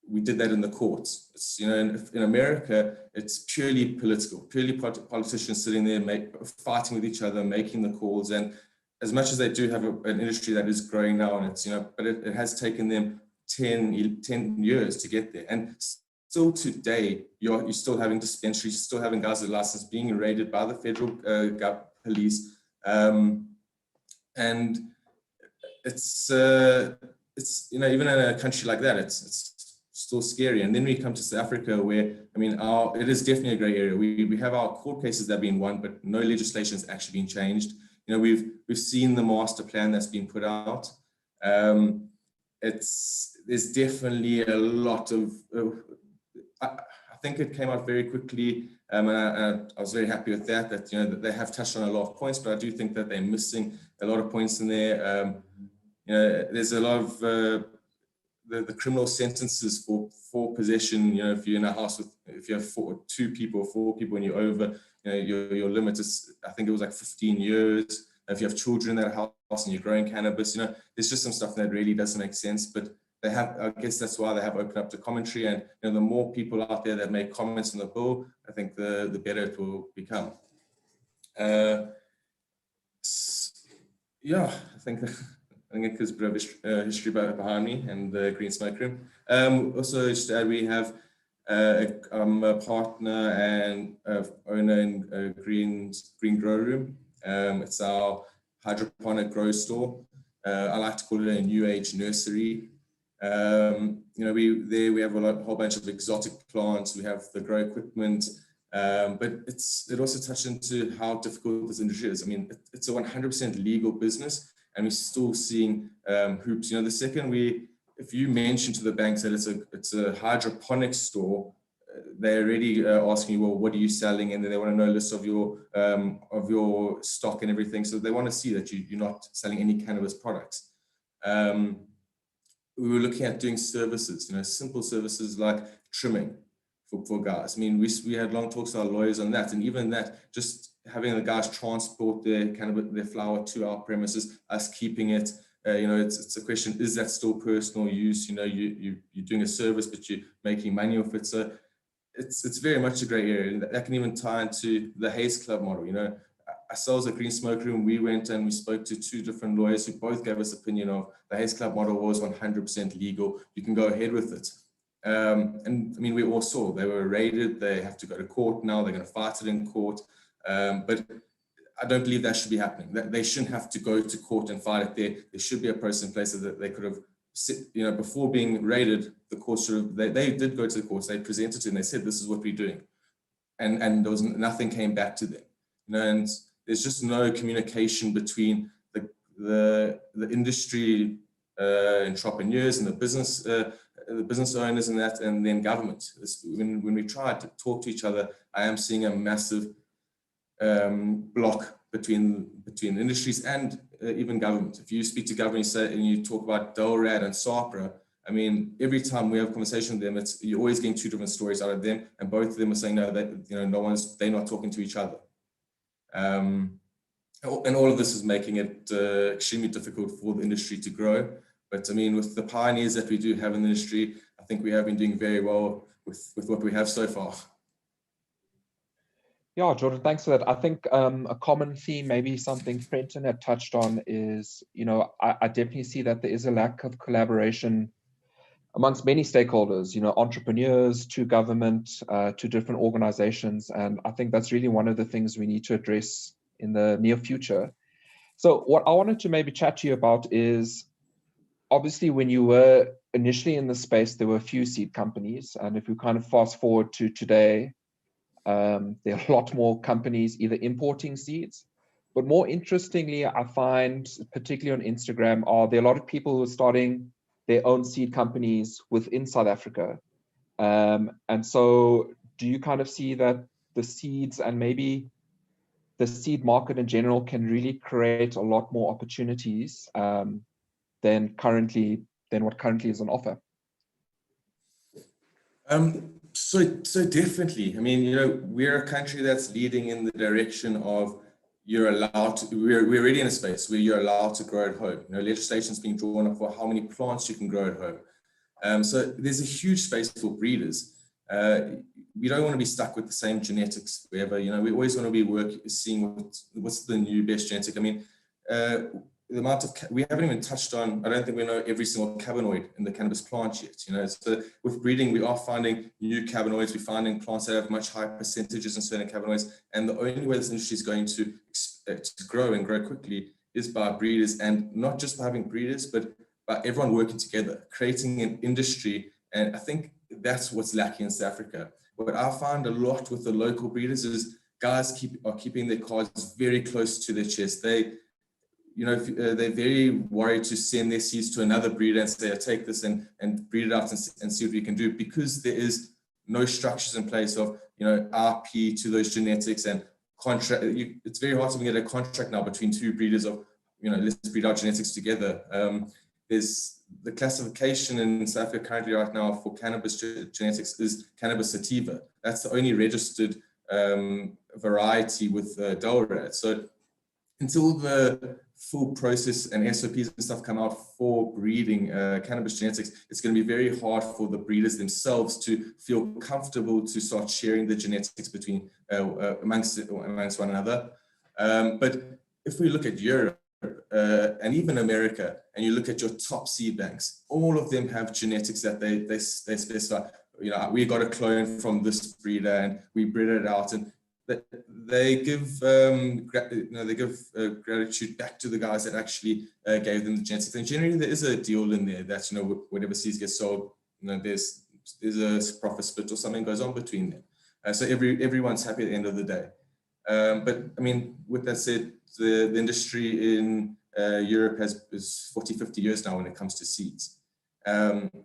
we did that in the courts. It's, you know, in America, it's purely political, purely politicians sitting there fighting with each other, making the calls. And as much as they do have an industry that is growing now, and it's, you know, but it has taken them 10 years to get there. And still today, you're still having dispensaries, you're still having guys with license being raided by the federal police. And it's, you know, even in a country like that, it's still scary. And then we come to South Africa where, I mean, it is definitely a grey area. We have our court cases that have been won, but no legislation has actually been changed. You know, we've seen the master plan that's been put out. There's definitely a lot of, I think it came out very quickly, and I was very happy with that, that they have touched on a lot of points, but I do think that they're missing a lot of points in there. There's a lot of the criminal sentences for possession. If you're in a house if you have 2 people, 4 people, and you're over, your limit is, I think it was like 15 years. If you have children in that house and you're growing cannabis, there's just some stuff that really doesn't make sense. But they have, I guess that's why they have opened up to commentary, and the more people out there that make comments on the bill, I think the better it will become. Yeah, I think it's a bit of history behind me and the Green Smoke Room. Also, just to add, we have I'm a partner and owner in a green grow room. It's our hydroponic grow store. I like to call it a new age nursery. We have a whole bunch of exotic plants. We have the grow equipment, but it also touched into how difficult this industry is. I mean, it's a 100% legal business, and we're still seeing hoops. The second if you mention to the banks that it's a hydroponic store, they're already asking you, well, what are you selling? And then they want to know a list of your stock and everything. So they want to see that you're not selling any cannabis products. We were looking at doing services, simple services like trimming for guys. I mean, we had long talks with our lawyers on that, and even that, just having the guys transport their cannabis, their flower to our premises, us keeping it. It's a question: is that still personal use? You're doing a service, but you're making money off it. So it's very much a grey area, and that can even tie into the Haze Club model. Ourselves at Green Smoke Room, we went and we spoke to 2 different lawyers who both gave us opinion of the Haze Club model was 100% legal. You can go ahead with it. And I mean, we all saw they were raided. They have to go to court now. They're going to fight it in court. But I don't believe that should be happening. They shouldn't have to go to court and fight it there. There should be a process in place so that they could have, before being raided, the courts they did go to the courts. They presented it and they said, this is what we're doing. And there was nothing came back to them. And there's just no communication between the industry entrepreneurs and the business owners and that, and then government. When we try to talk to each other, I am seeing a massive block between industries and even government. If you speak to government, and you talk about DORAD and SAPRA, I mean, every time we have a conversation with them, you're always getting 2 different stories out of them, and both of them are saying no, that they're not talking to each other. And all of this is making it extremely difficult for the industry to grow. But I mean, with the pioneers that we do have in the industry, I think we have been doing very well with what we have so far. Yeah, Jordan, thanks for that. I think a common theme, maybe something Trenton had touched on, is, I definitely see that there is a lack of collaboration amongst many stakeholders, entrepreneurs to government, to different organizations. And I think that's really one of the things we need to address in the near future. So what I wanted to maybe chat to you about is, obviously, when you were initially in the space, there were a few seed companies. And if we kind of fast forward to today, there are a lot more companies either importing seeds, but more interestingly, I find, particularly on Instagram, there are a lot of people who are starting their own seed companies within South Africa. And so do you kind of see that the seeds and maybe the seed market in general can really create a lot more opportunities than what currently is on offer? So definitely. I mean, we're a country that's leading in the direction of we're already in a space where you're allowed to grow at home. Legislation's being drawn up for how many plants you can grow at home. So there's a huge space for breeders. We don't want to be stuck with the same genetics forever. We always want to be seeing what's the new best genetic. I mean, the amount of, we haven't even touched on, I don't think we know every single cannabinoid in the cannabis plant yet. So with breeding, we are finding new cannabinoids, we're finding plants that have much higher percentages in certain cannabinoids. And the only way this industry is going to grow and grow quickly is by breeders, and not just by having breeders, but by everyone working together, creating an industry. And I think that's what's lacking in South Africa. What I find a lot with the local breeders is guys are keeping their cards very close to their chest. They're very worried to send their seeds to another breeder and say, take this and breed it out and see what we can do, because there is no structures in place of, IP to those genetics and contract. It's very hard to get a contract now between two breeders of, let's breed our genetics together. There's the classification in South Africa currently right now for cannabis genetics is cannabis sativa. That's the only registered variety with DORA. So until the full process and SOPs and stuff come out for breeding cannabis genetics, it's going to be very hard for the breeders themselves to feel comfortable to start sharing the genetics between amongst one another. But if we look at Europe and even America, and you look at your top seed banks, all of them have genetics that they specify. We got a clone from this breeder and we bred it out, and they give gratitude back to the guys that actually gave them the genetics. And generally, there is a deal in there that whatever seeds get sold, there's a profit split or something goes on between them. So everyone's happy at the end of the day. But I mean, with that said, the industry in Europe is 40-50 years now when it comes to seeds.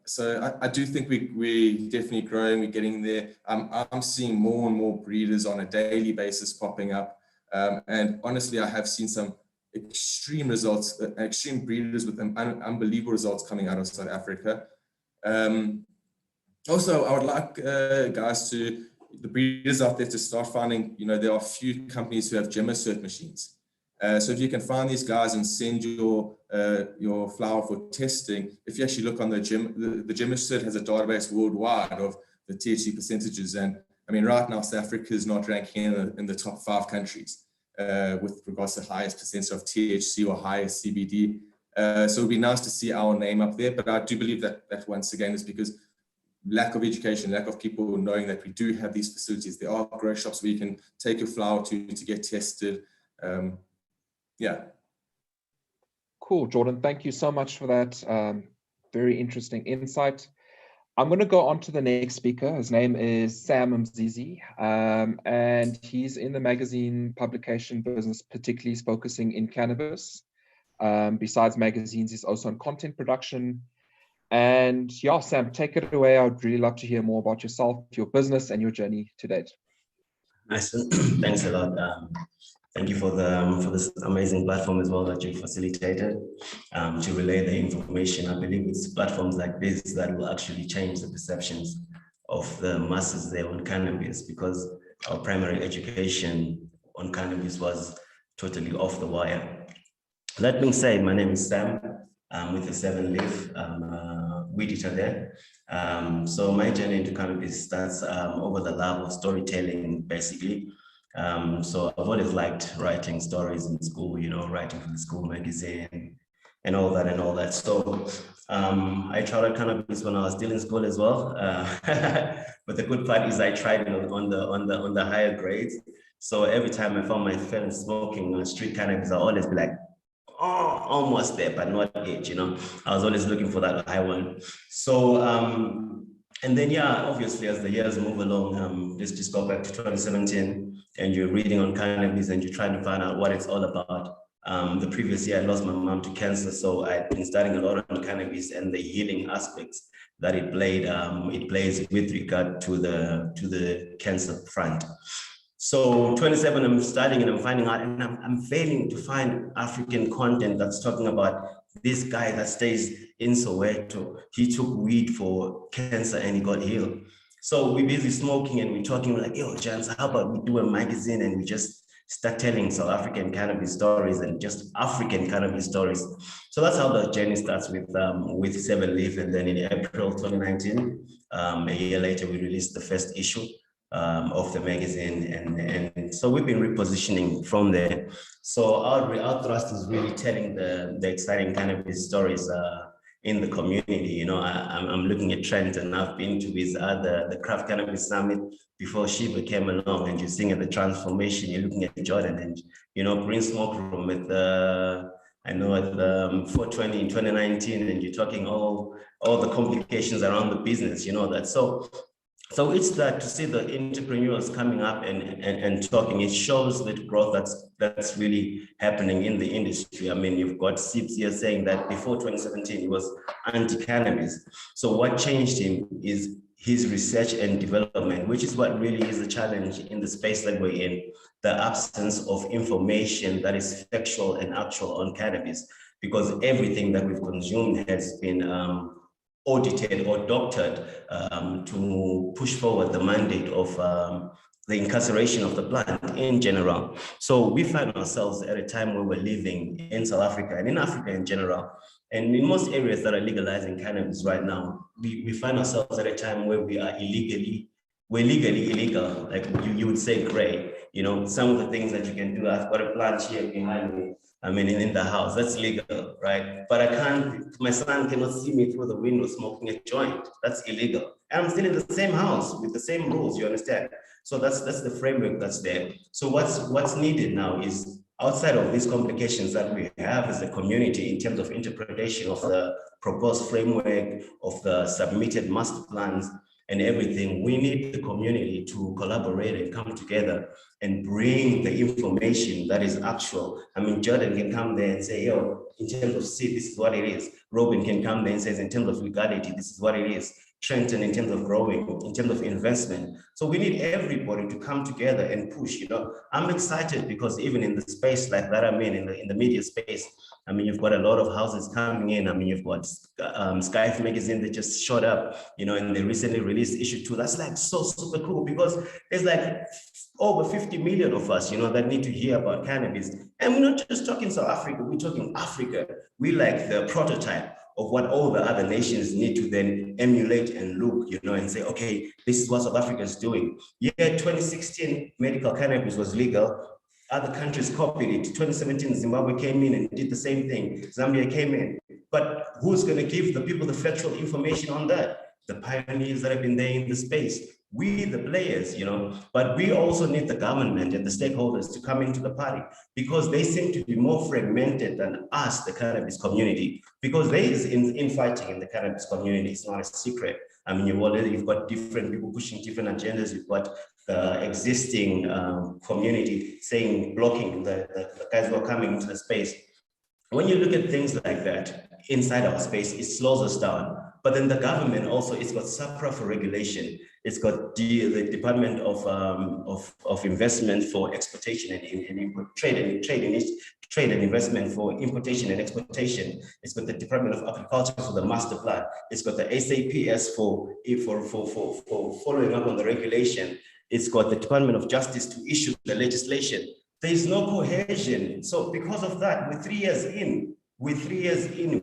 So I do think we're definitely growing, we're getting there. I'm seeing more and more breeders on a daily basis popping up. And honestly, I have seen some extreme results, extreme breeders with unbelievable results coming out of South Africa. Also, I would like guys the breeders out there to start finding, there are a few companies who have GemmaCert machines. So if you can find these guys and send your flower for testing, if you actually look on the GemmaCert has a database worldwide of the THC percentages. And I mean, right now, South Africa is not ranking in the top 5 countries with regards to highest percentage of THC or highest CBD. So it'd be nice to see our name up there. But I do believe that once again is because lack of education, lack of people knowing that we do have these facilities. There are grow shops where you can take your flower to get tested. Yeah. Cool, Jordan. Thank you so much for that very interesting insight. I'm going to go on to the next speaker. His name is Sam Mzizi, and he's in the magazine publication business, particularly focusing in cannabis. Besides magazines, he's also on content production. And yeah, Sam, take it away. I would really love to hear more about yourself, your business, and your journey to date. Nice. Thanks a lot. Thank you for this amazing platform as well that you facilitated to relay the information. I believe it's platforms like this that will actually change the perceptions of the masses there on cannabis, because our primary education on cannabis was totally off the wire. That being said, my name is Sam. I'm with the 7-Leaf. I'm a weed eater there. So my journey into cannabis starts over the love of storytelling, basically. So I've always liked writing stories in school, writing for the school magazine and all that. So I tried cannabis when I was still in school as well. But the good part is I tried it on the higher grades. So every time I found my friends smoking street cannabis, I'll always be like, oh, almost there, but not yet, I was always looking for that high one. So, and then, yeah, obviously, as the years move along, let's just go back to 2017, and you're reading on cannabis and you're trying to find out what it's all about. The previous year, I lost my mom to cancer, so I've been studying a lot on cannabis and the healing aspects that it plays with regard to the cancer front. So 27, I'm studying and I'm finding out, and I'm failing to find African content that's talking about this guy that stays in Soweto. He took weed for cancer and he got healed. So we're busy smoking and we're talking like, yo, Jans, how about we do a magazine and we just start telling South African cannabis stories and just African cannabis stories. So that's how the journey starts with 7-Leaf. And then in April 2019, a year later, we released the first issue of the magazine, and so we've been repositioning from there. So our thrust is really telling the exciting cannabis stories in the community. I'm looking at Trenton. I've been to his the Craft Cannabis Summit before Xaba came along, and you're seeing the transformation. You're looking at Jordan and Green Smoke Room with I know at the 420 in 2019, and you're talking all the complications around the business. That. So it's that to see the entrepreneurs coming up and talking, it shows the growth that's really happening in the industry. I mean, you've got Sibs here saying that before 2017, he was anti-cannabis. So what changed him is his research and development, which is what really is the challenge in the space that we're in, the absence of information that is factual and actual on cannabis, because everything that we've consumed has been audited or doctored to push forward the mandate of the incarceration of the plant in general. So we find ourselves at a time where we're living in South Africa and in Africa in general, and in most areas that are legalizing cannabis right now, we find ourselves at a time where we're legally illegal, like you would say gray. You know, some of the things that you can do, I've got a plant here behind me, I mean, in the house, that's legal, right? But I can't, my son cannot see me through the window smoking a joint. That's illegal. And I'm still in the same house with the same rules, you understand? So that's the framework that's there. So what's needed now is, outside of these complications that we have as a community in terms of interpretation of the proposed framework, of the submitted master plans and everything, we need the community to collaborate and come together and bring the information that is actual. I mean, Jordan can come there and say, yo, in terms of seed, this is what it is. Robyn can come there and says, in terms of legality, this is what it is. Trenton, in terms of growing, in terms of investment. So we need everybody to come together and push. You know, I'm excited because even in the space like that I'm in the media space, I mean, you've got a lot of houses coming in. I mean, you've got Skype magazine that just showed up, you know, and they recently released issue 2. That's like so super cool, because there's like over 50 million of us, you know, that need to hear about cannabis. And we're not just talking South Africa, we're talking Africa. We like the prototype of what all the other nations need to then emulate and look, you know, and say, okay, this is what South Africa is doing. Yeah, 2016, medical cannabis was legal. Other countries copied it. 2017, Zimbabwe came in and did the same thing. Zambia came in. But who's going to give the people the factual information on that? The pioneers that have been there in the space. We, the players, you know, but we also need the government and the stakeholders to come into the party, because they seem to be more fragmented than us, the cannabis community, because there is infighting in the cannabis community. It's not a secret. I mean, you've got different people pushing different agendas. You've got the existing community saying, blocking the guys who are coming into the space. When you look at things like that inside our space, it slows us down. But then the government also, it's got SAPRA for regulation. It's got the Department of Investment for Exportation and Trade and Investment for Importation and Exportation. It's got the Department of Agriculture for the master plan. It's got the SAPS for following up on the regulation. It's got the Department of Justice to issue the legislation. There's no cohesion. So because of that, we're 3 years in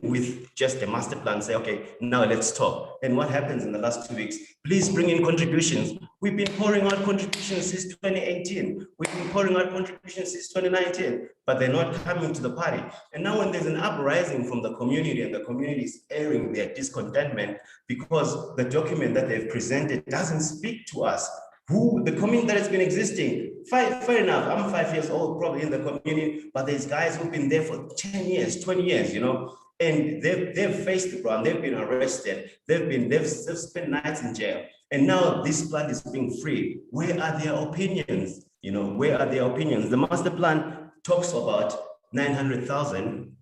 with just a master plan, say, okay, now let's talk. And what happens in the last 2 weeks? Please bring in contributions. We've been pouring out contributions since 2018. We've been pouring out contributions since 2019, but they're not coming to the party. And now when there's an uprising from the community and the community is airing their discontentment because the document that they've presented doesn't speak to us, the community that has been existing, fair enough, I'm 5 years old, probably in the community, but there's guys who've been there for 10 years, 20 years, you know, and they've faced the ground, they've been arrested, they've spent nights in jail, and now this plant is being free. Where are their opinions? You know, where are their opinions? The master plan talks about 900,000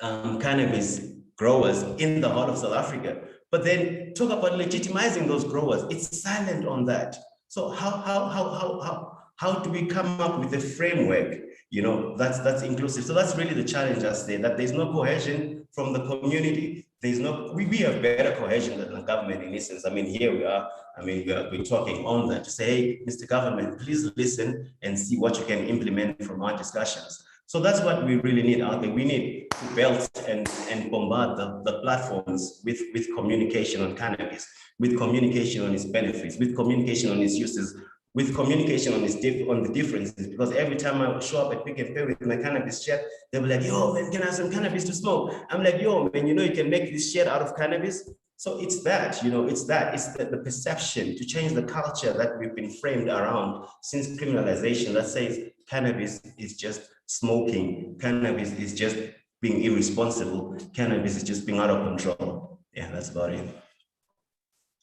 cannabis growers in the heart of South Africa, but then talk about legitimizing those growers. It's silent on that. So how do we come up with a framework, you know, that's inclusive? So that's really the challenge, I say, that there's no cohesion from the community. There's no, we have better cohesion than the government in essence. I mean, here we are, I mean, we're talking on that to say, hey, Mr. Government, please listen and see what you can implement from our discussions. So that's what we really need out there. We need to belt and bombard the platforms with communication on cannabis, with communication on its benefits, with communication on its uses, with communication on the differences. Because every time I show up at Pick and Pay with my cannabis shirt, they'll be like, yo, man, can I have some cannabis to smoke? I'm like, yo, man, you know, you can make this shirt out of cannabis. So it's that, you know, it's the perception to change the culture that we've been framed around since criminalization that says cannabis is just smoking, cannabis is just being irresponsible, cannabis is just being out of control. Yeah, that's about it.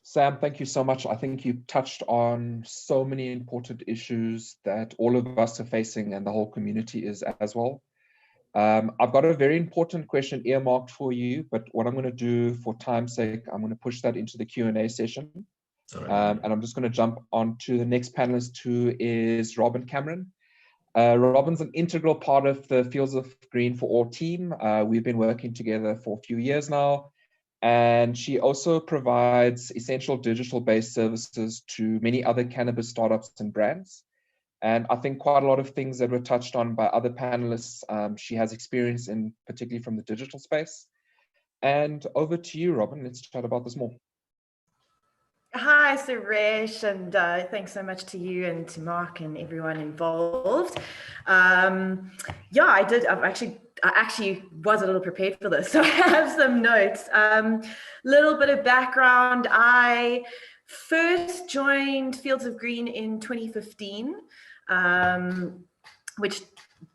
Sam, thank you so much. I think you touched on so many important issues that all of us are facing and the whole community is as well. I've got a very important question earmarked for you, but what I'm going to do for time's sake, I'm going to push that into the Q&A session. And I'm just going to jump on to the next panelist, who is Robyn Cameron. Robyn's an integral part of the Fields of Green for All team. We've been working together for a few years now, and she also provides essential digital-based services to many other cannabis startups and brands. And I think quite a lot of things that were touched on by other panelists, she has experience in, particularly from the digital space. And over to you, Robyn. Let's chat about this more. Hi, Suresh, and thanks so much to you and to Mark and everyone involved. Yeah, I actually was a little prepared for this, so I have some notes. Little bit of background. I first joined Fields of Green in 2015, which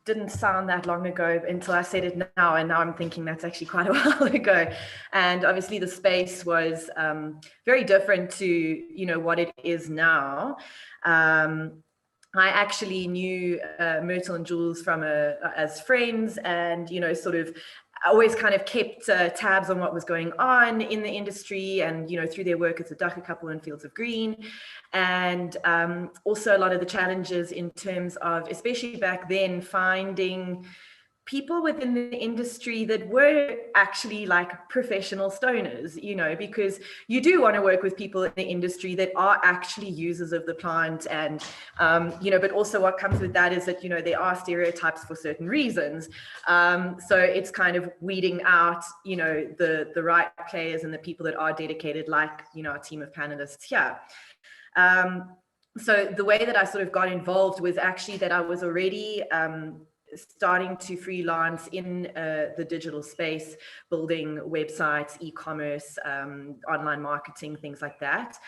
didn't sound that long ago until I said it now, and now I'm thinking that's actually quite a while ago. And obviously the space was very different to what it is now. I actually knew Myrtle and Jules from as friends, and sort of always kind of kept tabs on what was going on in the industry, and through their work as a Ducker couple in Fields of Green, and also a lot of the challenges in terms of, especially back then, finding people within the industry that were actually like professional stoners, because you do want to work with people in the industry that are actually users of the plant. And, but also what comes with that is that, there are stereotypes for certain reasons. So it's kind of weeding out, the right players and the people that are dedicated, like, our team of panelists here. So the way that I sort of got involved was actually that I was already starting to freelance in the digital space, building websites, e-commerce, online marketing, things like that.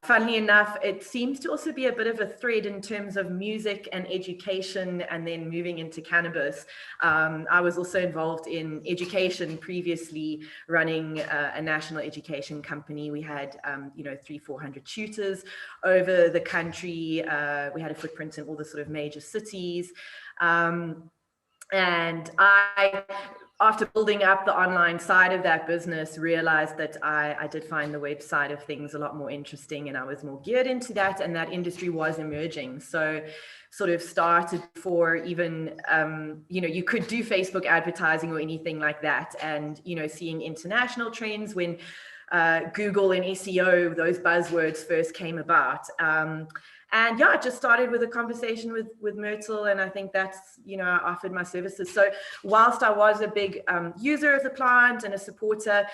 Funnily enough, it seems to also be a bit of a thread in terms of music and education, and then moving into cannabis. I was also involved in education previously, running a national education company. We had 300-400 tutors over the country. We had a footprint in all the sort of major cities. And I, after building up the online side of that business, realized that I did find the web side of things a lot more interesting, and I was more geared into that, and that industry was emerging. So sort of started for even, you could do Facebook advertising or anything like that. And, seeing international trends when Google and SEO, those buzzwords first came about. And yeah, I just started with a conversation with Myrtle, and I think that's, I offered my services. So whilst I was a big user of the plant and a supporter,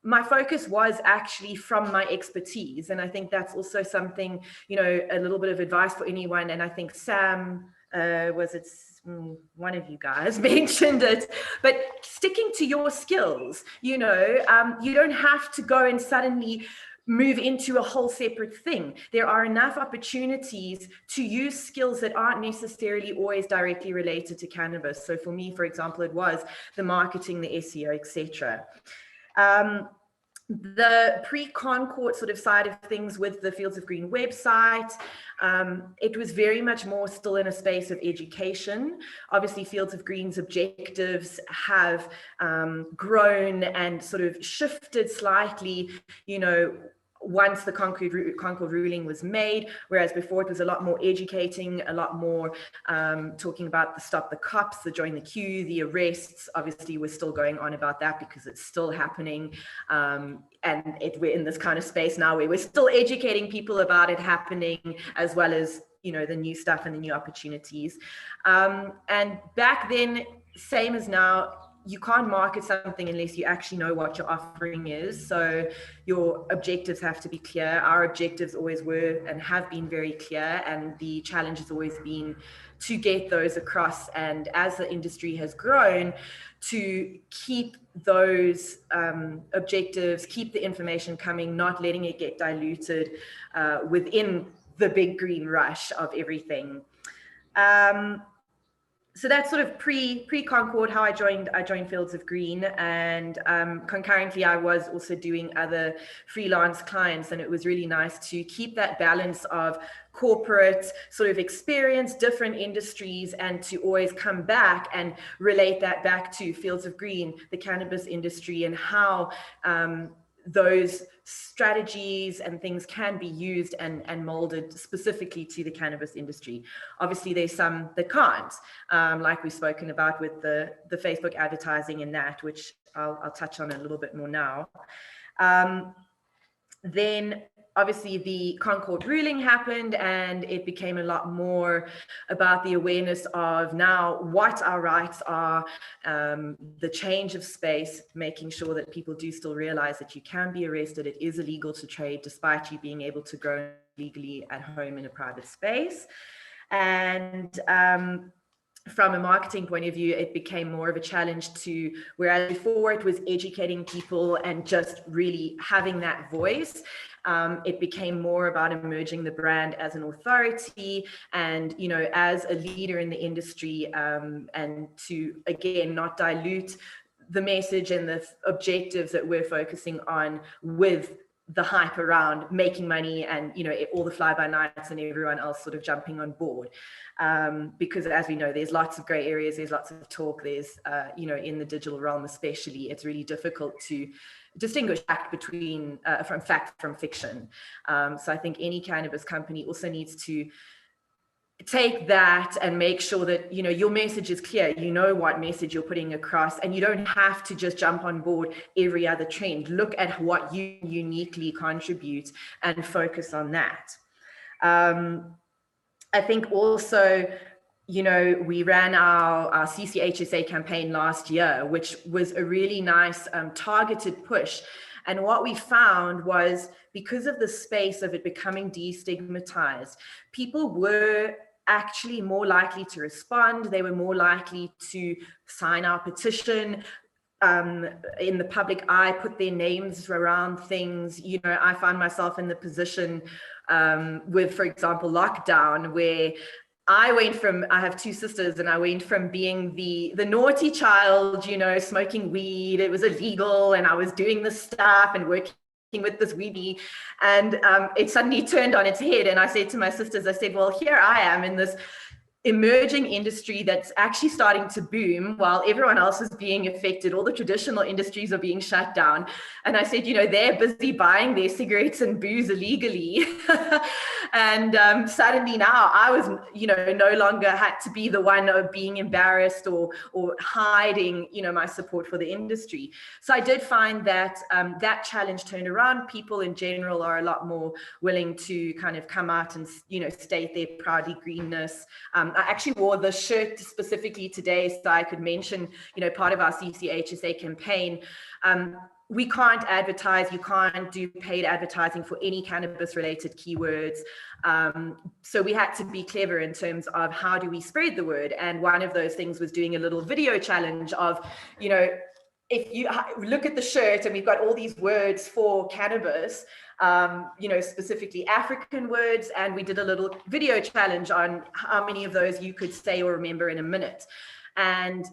my focus was actually from my expertise. And I think that's also something, a little bit of advice for anyone. And I think Sam, one of you guys mentioned it, but sticking to your skills, you don't have to go and suddenly move into a whole separate thing. There are enough opportunities to use skills that aren't necessarily always directly related to cannabis. So for me, for example, it was the marketing, the SEO, etc. The pre-Concord sort of side of things with the Fields of Green website, it was very much more still in a space of education. Obviously, Fields of Green's objectives have grown and sort of shifted slightly, once the Concord ruling was made, whereas before it was a lot more educating, a lot more talking about the stop the cops, the join the queue, the arrests. Obviously, we're still going on about that because it's still happening. And we're in this kind of space now where we're still educating people about it happening, as well as, the new stuff and the new opportunities. And back then, same as now, you can't market something unless you actually know what your offering is. So your objectives have to be clear. Our objectives always were and have been very clear, and the challenge has always been to get those across. And as the industry has grown, to keep those objectives, keep the information coming, not letting it get diluted within the big green rush of everything. So that's sort of pre-Concord, how I joined Fields of Green, and concurrently I was also doing other freelance clients, and it was really nice to keep that balance of corporate sort of experience, different industries, and to always come back and relate that back to Fields of Green, the cannabis industry, and how those strategies and things can be used and molded specifically to the cannabis industry. Obviously, there's some that can't, like we've spoken about with the Facebook advertising and that, which I'll touch on a little bit more now. Then obviously the Concord ruling happened, and it became a lot more about the awareness of now what our rights are, the change of space, making sure that people do still realize that you can be arrested. It is illegal to trade despite you being able to grow legally at home in a private space. And from a marketing point of view, it became more of a challenge to, whereas before it was educating people and just really having that voice, it became more about emerging the brand as an authority and, you know, as a leader in the industry, and to, again, not dilute the message and the objectives that we're focusing on with the hype around making money and, you know, all the fly-by-nights and everyone else sort of jumping on board. Because as we know, there's lots of gray areas, there's lots of talk, there's, you know, in the digital realm especially, it's really difficult to distinguish fact between, from fact from fiction. So I think any cannabis company also needs to take that and make sure that, you know, your message is clear, you know what message you're putting across, and you don't have to just jump on board every other trend. Look at what you uniquely contribute and focus on that. I think also, you know, we ran our CCHSA campaign last year, which was a really nice targeted push. And what we found was, because of the space of it becoming destigmatized, people were actually more likely to respond. They were more likely to sign our petition in the public eye, put their names around things. You know, I find myself in the position with, for example, lockdown, where I went from, I have two sisters, and I went from being the naughty child, you know, smoking weed, it was illegal, and I was doing this stuff and working with this weedy, and it suddenly turned on its head. And I said to my sisters, I said, well, here I am in this emerging industry that's actually starting to boom while everyone else is being affected. All the traditional industries are being shut down. And I said, you know, they're busy buying their cigarettes and booze illegally. And suddenly now I was, you know, no longer had to be the one of being embarrassed or hiding, you know, my support for the industry. So I did find that that challenge turned around. People in general are a lot more willing to kind of come out and, you know, state their proudly greenness. I actually wore the shirt specifically today so I could mention, you know, part of our CCHSA campaign. We can't advertise, you can't do paid advertising for any cannabis related keywords. So we had to be clever in terms of how do we spread the word. And one of those things was doing a little video challenge of, you know, if you look at the shirt and we've got all these words for cannabis, you know, specifically African words, and we did a little video challenge on how many of those you could say or remember in a minute. And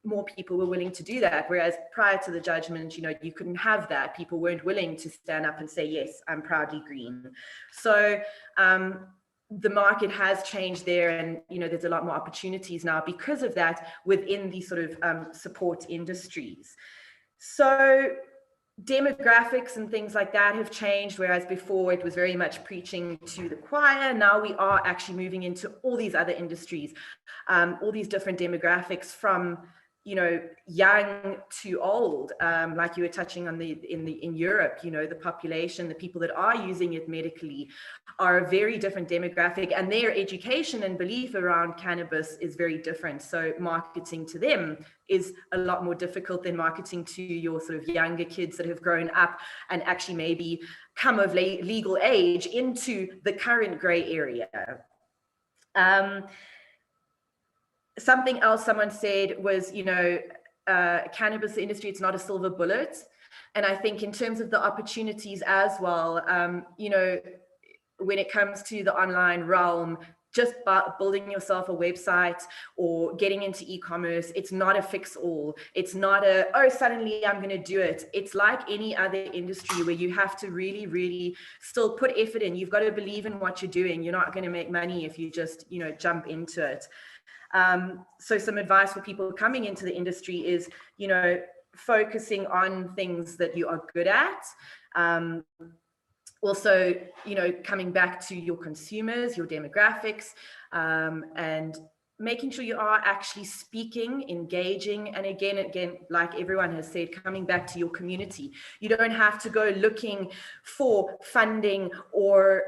more people were willing to do that. Whereas prior to the judgment, you know, you couldn't have that. People weren't willing to stand up and say, yes, I'm proudly green. So the market has changed there, and, you know, there's a lot more opportunities now because of that within these sort of support industries. So demographics and things like that have changed, whereas before it was very much preaching to the choir. Now we are actually moving into all these other industries, all these different demographics, from, you know, young to old, like you were touching on in Europe. You know, the population, the people that are using it medically are a very different demographic, and their education and belief around cannabis is very different. So marketing to them is a lot more difficult than marketing to your sort of younger kids that have grown up and actually maybe come of legal age into the current gray area. Something else someone said was, you know, cannabis industry, it's not a silver bullet. And I think in terms of the opportunities as well, you know, when it comes to the online realm, just building yourself a website or getting into e-commerce, it's not a fix-all. It's not a, oh, suddenly I'm going to do it. It's like any other industry where you have to really, really still put effort in. You've got to believe in what you're doing. You're not going to make money if you just, you know, jump into it. So some advice for people coming into the industry is, you know, focusing on things that you are good at. Also, you know, coming back to your consumers, your demographics, and making sure you are actually speaking, engaging, and again, like everyone has said, coming back to your community. You don't have to go looking for funding or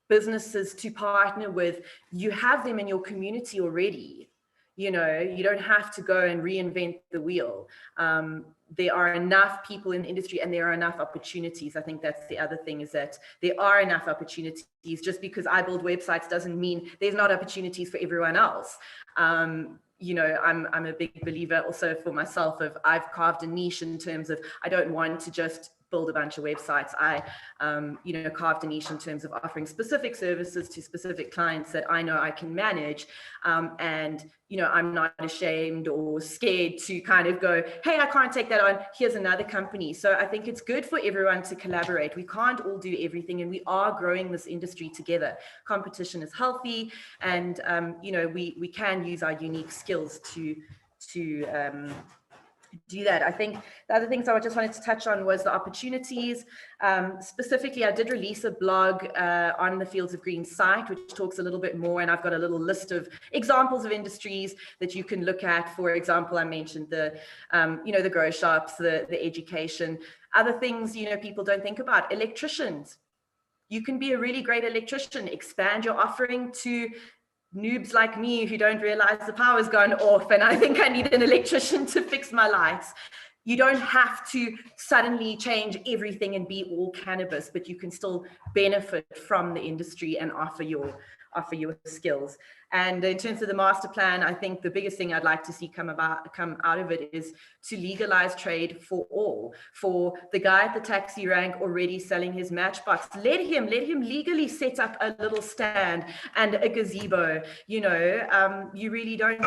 businesses to partner with. You have them in your community already. You know, you don't have to go and reinvent the wheel. There are enough people in the industry and there are enough opportunities. I think that's the other thing, is that there are enough opportunities. Just because I build websites doesn't mean there's not opportunities for everyone else. You know, I'm a big believer also for myself of, I've carved a niche in terms of, I don't want to just build a bunch of websites. I, you know, carved a niche in terms of offering specific services to specific clients that I know I can manage. And, you know, I'm not ashamed or scared to kind of go, hey, I can't take that on, here's another company. So I think it's good for everyone to collaborate. We can't all do everything, and we are growing this industry together. Competition is healthy, and, you know, we can use our unique skills to do that. I think the other things I just wanted to touch on was the opportunities. Specifically, I did release a blog on the Fields of Green site, which talks a little bit more, and I've got a little list of examples of industries that you can look at. For example, I mentioned the, you know, the grow shops, the education, other things, you know, people don't think about. Electricians. You can be a really great electrician, expand your offering to noobs like me who don't realize the power's gone off and I think I need an electrician to fix my lights. You don't have to suddenly change everything and be all cannabis, but you can still benefit from the industry and offer your skills. And in terms of the master plan, I think the biggest thing I'd like to see come out of it is to legalize trade for all. For the guy at the taxi rank already selling his matchbox, let him legally set up a little stand and a gazebo. You know, you really don't.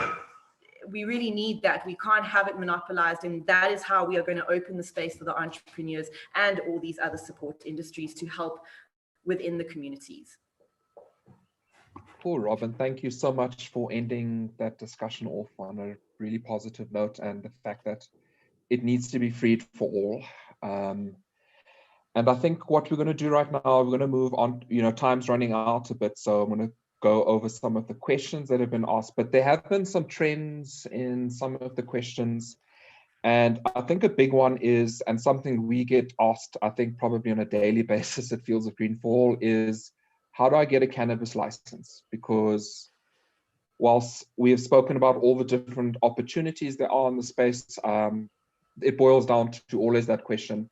We really need that. We can't have it monopolized, and that is how we are going to open the space for the entrepreneurs and all these other support industries to help within the communities. Cool, Robyn. Thank you so much for ending that discussion off on a really positive note, and the fact that it needs to be freed for all. And I think what we're going to do right now, we're going to move on. You know, time's running out a bit, so I'm going to go over some of the questions that have been asked, but there have been some trends in some of the questions. And I think a big one is, and something we get asked, I think probably on a daily basis at Fields of Green for All, is how do I get a cannabis license? Because whilst we have spoken about all the different opportunities there are in the space, it boils down to always that question: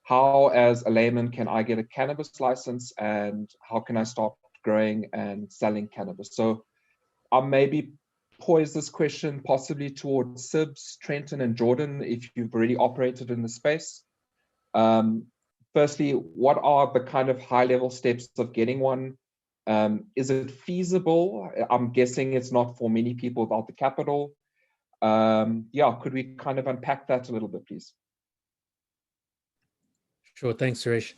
how, as a layman, can I get a cannabis license, and how can I start growing and selling cannabis? So I'll maybe pose this question possibly towards Sibs, Trenton, and Jordan, if you've already operated in the space. Firstly, what are the kind of high-level steps of getting one? Is it feasible? I'm guessing it's not for many people without the capital. Yeah, could we kind of unpack that a little bit, please? Sure, thanks, Suresh.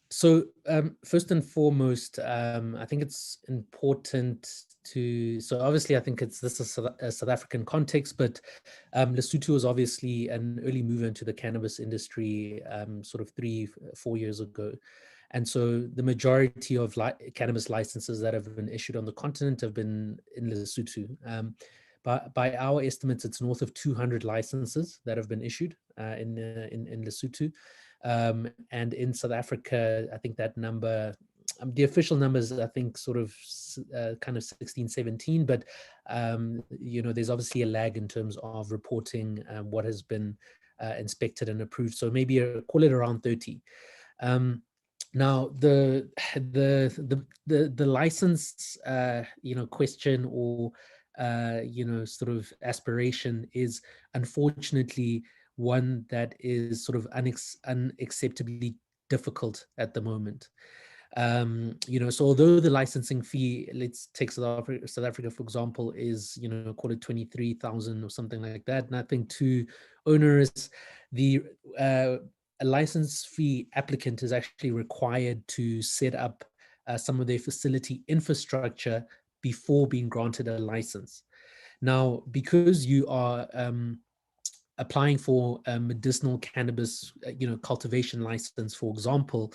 So first and foremost, I think it's important to, so obviously I think this is a South African context, but Lesotho was obviously an early mover into the cannabis industry sort of 3-4 years ago. And so the majority of cannabis licenses that have been issued on the continent have been in Lesotho. By our estimates, it's north of 200 licenses that have been issued in Lesotho. And in South Africa, I think that number, the official numbers, I think sort of kind of 16, 17, but you know, there's obviously a lag in terms of reporting what has been inspected and approved. So maybe call it around 30. Now the license you know, question or you know, sort of aspiration is unfortunately one that is sort of unacceptably difficult at the moment. You know, so although the licensing fee, let's take South Africa for example, is, you know, call it 23,000 or something like that, nothing too onerous. The a license fee applicant is actually required to set up some of their facility infrastructure before being granted a license. Now, because you are applying for a medicinal cannabis, cultivation license, for example,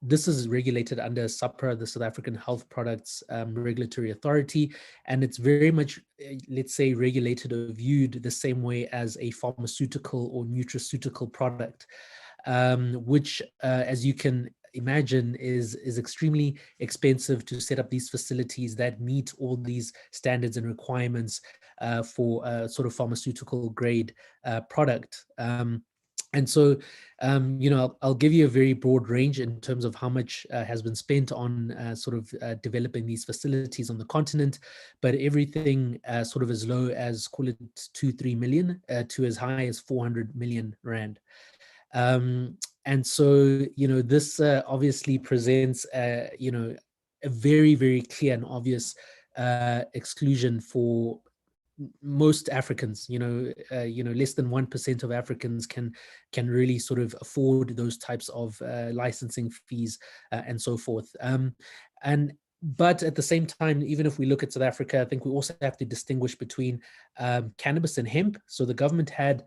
this is regulated under SAHPRA, the South African Health Products Regulatory Authority, and it's very much, let's say, regulated or viewed the same way as a pharmaceutical or nutraceutical product, which, as you can imagine, is extremely expensive to set up these facilities that meet all these standards and requirements for a sort of pharmaceutical grade product. And so, I'll give you a very broad range in terms of how much has been spent on developing these facilities on the continent, but everything sort of as low as, call it 2-3 million to as high as 400 million rand. And so, this obviously presents, a very, very clear and obvious exclusion for most Africans. Less than 1% of Africans can really sort of afford those types of licensing fees and so forth. But at the same time, even if we look at South Africa, I think we also have to distinguish between cannabis and hemp. So the government had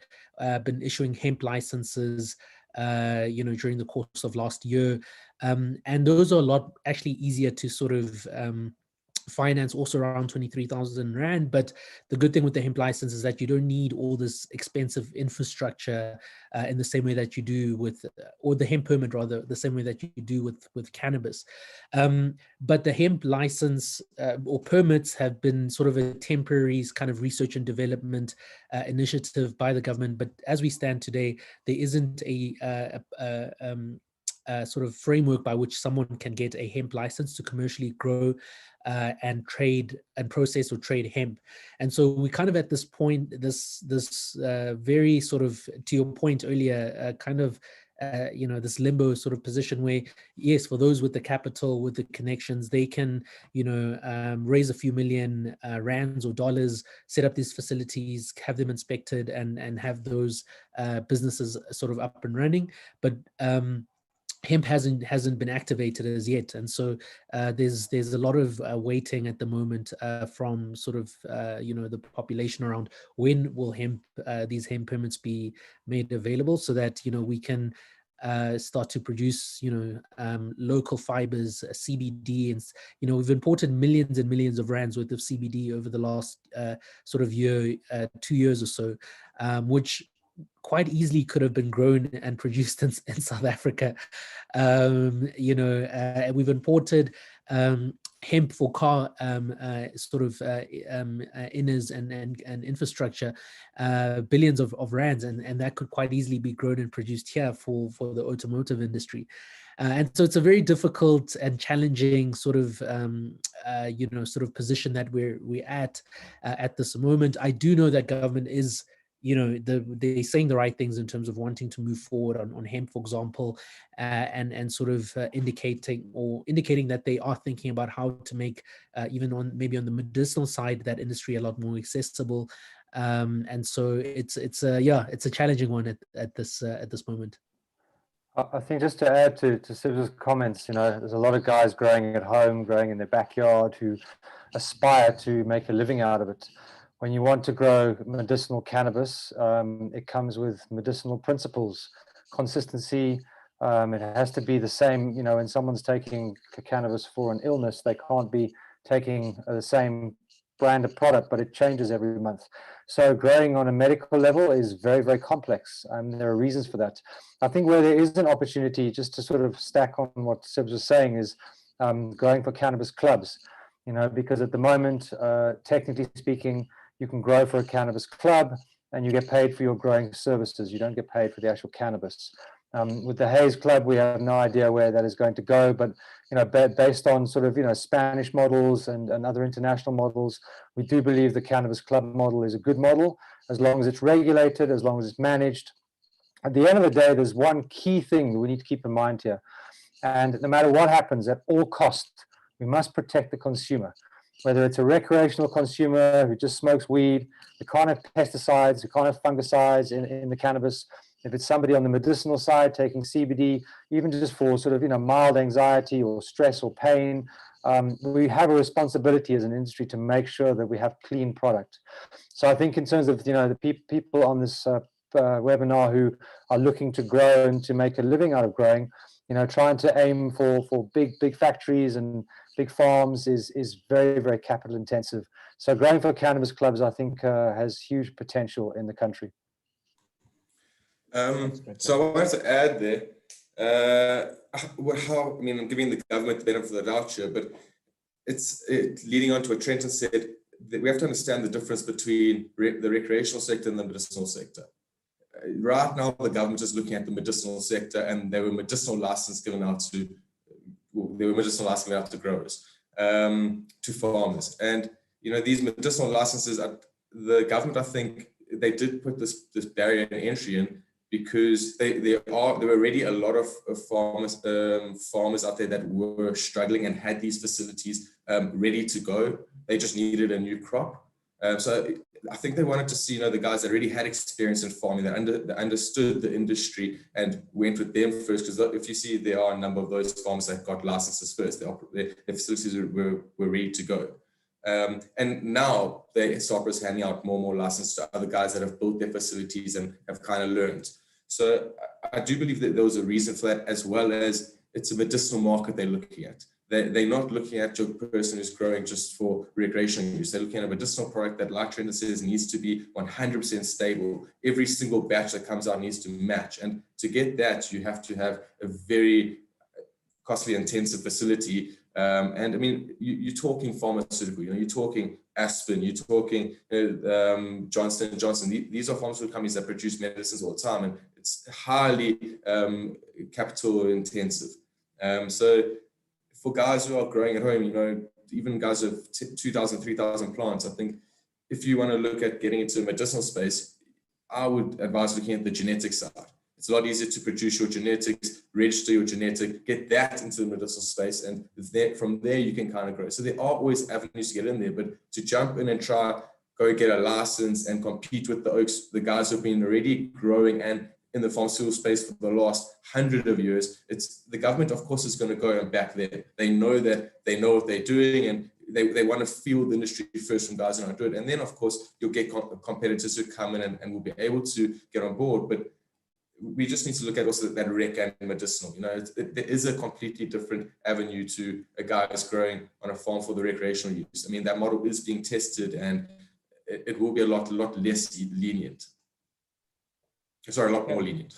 been issuing hemp licenses during the course of last year, and those are a lot actually easier to sort of finance, also around 23,000 rand. But the good thing with the hemp license is that you don't need all this expensive infrastructure in the same way that you do with, or the hemp permit rather, the same way that you do with cannabis. But the hemp license or permits have been sort of a temporary kind of research and development initiative by the government. But as we stand today, there isn't a sort of framework by which someone can get a hemp license to commercially grow and trade and process or trade hemp. And so we kind of at this point, this very sort of, to your point earlier, this limbo sort of position where, yes, for those with the capital, with the connections, they can, raise a few million rands or dollars, set up these facilities, have them inspected, and have those businesses sort of up and running. But hemp hasn't been activated as yet, and so there's a lot of waiting at the moment from sort of the population around when will these hemp permits be made available, so that we can start to produce local fibers, CBD, and we've imported millions and millions of rands worth of CBD over the last sort of year, 2 years or so, which quite easily could have been grown and produced in South Africa. We've imported hemp for car inners and infrastructure, billions of rands, and that could quite easily be grown and produced here for the automotive industry. And so it's a very difficult and challenging sort of position that we're at this moment. I do know that government is, they're saying the right things in terms of wanting to move forward on hemp, for example, and sort of indicating that they are thinking about how to make even maybe on the medicinal side, that industry a lot more accessible. And so it's a challenging one at this moment. I think just to add to Sib's comments, there's a lot of guys growing at home, growing in their backyard, who aspire to make a living out of it. When you want to grow medicinal cannabis, it comes with medicinal principles, consistency. It has to be the same, when someone's taking cannabis for an illness, they can't be taking the same brand of product, but it changes every month. So growing on a medical level is very, very complex, and there are reasons for that. I think where there is an opportunity, just to sort of stack on what Sibs was saying, is going for cannabis clubs, because at the moment, technically speaking, you can grow for a cannabis club and you get paid for your growing services. You don't get paid for the actual cannabis. With the Haze Club, we have no idea where that is going to go, but based on sort of Spanish models and other international models, we do believe the cannabis club model is a good model, as long as it's regulated, as long as it's managed. At the end of the day, there's one key thing that we need to keep in mind here, and no matter what happens, at all costs, we must protect the consumer. Whether it's a recreational consumer who just smokes weed, we can't have pesticides, we can't have fungicides in the cannabis. If it's somebody on the medicinal side taking CBD, even just for sort of mild anxiety or stress or pain, we have a responsibility as an industry to make sure that we have clean product. So I think in terms of, the people on this webinar who are looking to grow and to make a living out of growing, trying to aim for big factories and big farms is very, very capital intensive. So growing for cannabis clubs, I think, has huge potential in the country. So I wanted to add there, I'm giving the government the benefit of the doubt here, but it's leading on to what Trenton said, that we have to understand the difference between the recreational sector and the medicinal sector. Right now, the government is looking at the medicinal sector, and there were medicinal licenses given out to growers, to farmers, and these medicinal licenses, the government, I think, they did put this barrier in entry in because there were already a lot of farmers out there that were struggling and had these facilities ready to go. They just needed a new crop. So I think they wanted to see, the guys that already had experience in farming, that understood the industry and went with them first. Because if you see, there are a number of those farmers that got licenses first. Their facilities were ready to go. And now they start handing out more and more licenses to other guys that have built their facilities and have kind of learned. So I do believe that there was a reason for that, as well as it's a medicinal market they're looking at. They're not looking at your person who's growing just for recreational use. They're looking at a medicinal product that, like Trenton says, needs to be 100% stable. Every single batch that comes out needs to match. And to get that, you have to have a very costly, intensive facility. And I mean, you're talking pharmaceutical, you're talking Aspen, you're talking Johnson & Johnson. These are pharmaceutical companies that produce medicines all the time, and it's highly capital intensive. So for guys who are growing at home, even guys who have 2,000, 3,000 plants, I think if you want to look at getting into the medicinal space, I would advise looking at the genetic side. It's a lot easier to produce your genetics, register your genetic, get that into the medicinal space, and from there you can kind of grow. So there are always avenues to get in there, but to jump in and go get a license and compete with the guys who've been already growing and in the pharmaceutical space for the last 100 of years, the government, of course, is going to go and back there. They know what they're doing, and they want to feel the industry first from guys who know do it. And then, of course, you'll get competitors who come in and will be able to get on board. But we just need to look at also that rec and medicinal. There is a completely different avenue to a guy who's growing on a farm for the recreational use. I mean, that model is being tested, and it will be a lot less lenient. Sorry, a lot more lenient.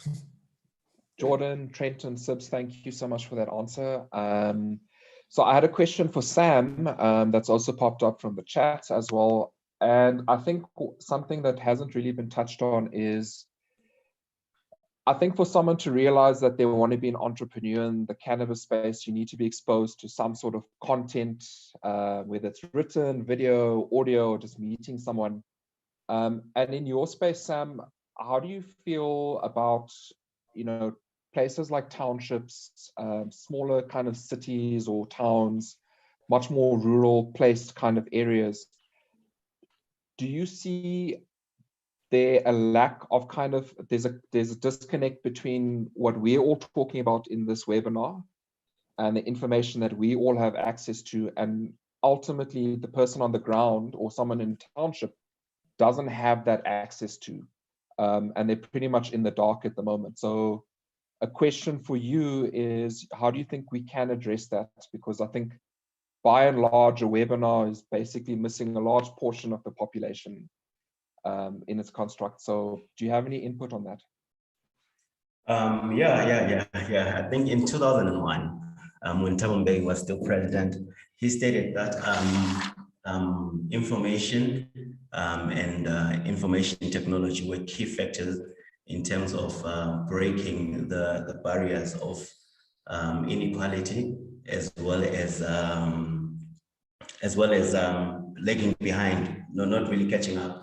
Jordan, Trenton, Sibs, thank you so much for that answer. So I had a question for Sam that's also popped up from the chat as well. And I think something that hasn't really been touched on is, I think for someone to realize that they want to be an entrepreneur in the cannabis space, you need to be exposed to some sort of content, whether it's written, video, audio, or just meeting someone. And in your space, Sam, how do you feel about, places like townships, smaller kind of cities or towns, much more rural placed kind of areas? Do you see there a lack of there's a disconnect between what we're all talking about in this webinar and the information that we all have access to, and ultimately the person on the ground or someone in township doesn't have that access to, and they're pretty much in the dark at the moment. So a question for you is, how do you think we can address that? Because I think by and large, a webinar is basically missing a large portion of the population in its construct. So do you have any input on that? Yeah. I think in 2001, when Thabo Mbeki was still president, he stated that information and information technology were key factors in terms of breaking the barriers of inequality, as well as lagging behind, not really catching up.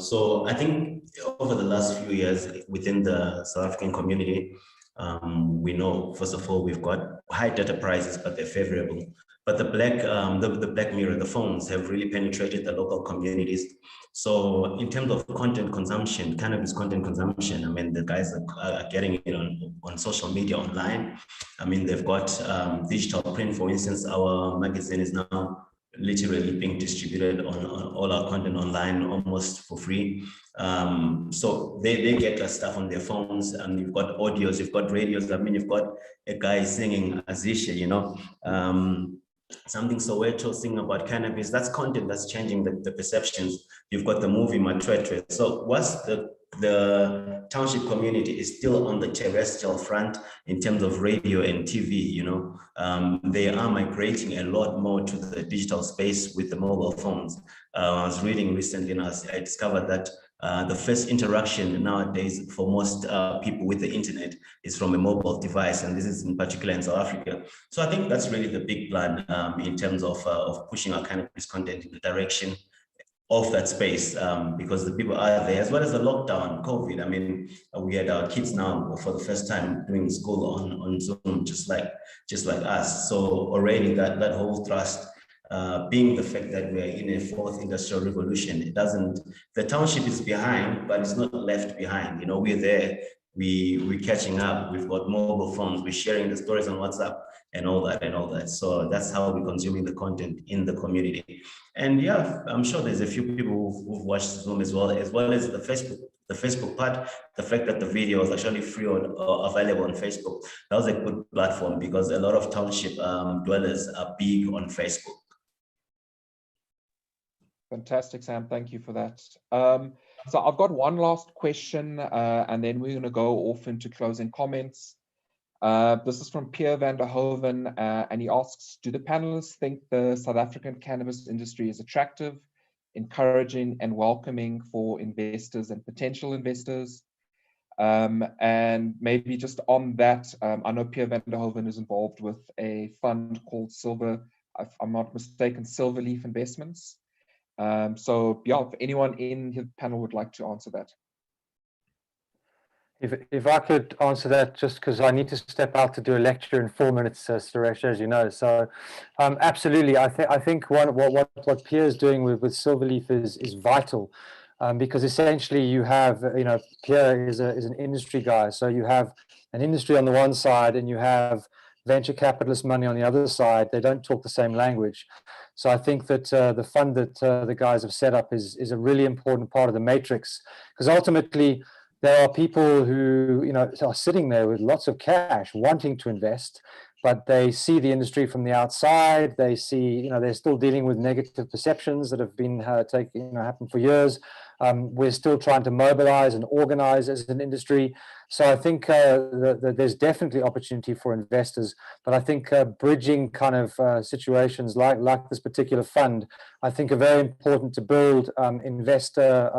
So I think over the last few years within the South African community, we know, first of all, we've got high data prices, but they're favorable. But the Black Mirror, the phones have really penetrated the local communities. So in terms of content consumption, cannabis content consumption, I mean, the guys are getting it on social media, online. I mean, they've got digital print. For instance, our magazine is now literally being distributed on all our content online almost for free. So they get that stuff on their phones, and you've got audios, you've got radios. I mean, you've got a guy singing Azisha, you know, something Soweto singing about cannabis. That's content that's changing the perceptions. You've got the movie Matwetwe. So what's the township community is still on the terrestrial front in terms of radio and TV, you know. They are migrating a lot more to the digital space with the mobile phones. I was reading recently and I discovered that the first interaction nowadays for most people with the internet is from a mobile device, and this is in particular in South Africa. So I think that's really the big plan in terms of pushing our cannabis content in the direction of that space, because the people are there, as well as the lockdown, COVID. I mean, we had our kids now for the first time doing school on Zoom, just like us. So already that whole thrust, being the fact that we are in a fourth industrial revolution, the township is behind, but it's not left behind. You know, we're there, we're catching up. We've got mobile phones, we're sharing the stories on WhatsApp and all that. So that's how we're consuming the content in the community. And yeah, I'm sure there's a few people who've watched Zoom as well as the Facebook part. The fact that the video is actually free or available on Facebook, that was a good platform, because a lot of township dwellers are big on Facebook. Fantastic, Sam. Thank you for that. So I've got one last question, and then we're going to go off into closing comments. This is from Pierre van der Hoven, and he asks, do the panelists think the South African cannabis industry is attractive, encouraging, and welcoming for investors and potential investors? And maybe just on that, I know Pierre van der Hoven is involved with a fund called Silver, if I'm not mistaken, Silverleaf Investments. So yeah, if anyone in the panel would like to answer that. If I could answer that, just because I need to step out to do a lecture in 4 minutes, Suresh, as you know. So absolutely, I think what Pierre is doing with Silverleaf is vital, because essentially you have, you know, Pierre is an industry guy. So you have an industry on the one side and you have venture capitalist money on the other side. They don't talk the same language. So I think that the fund that the guys have set up is a really important part of the matrix, because ultimately there are people who, you know, are sitting there with lots of cash wanting to invest, but they see the industry from the outside. They see, you know, they're still dealing with negative perceptions that have been happened for years. We're still trying to mobilize and organize as an industry. So I think there's definitely opportunity for investors, but I think bridging kind of situations like this particular fund, I think are very important to build investor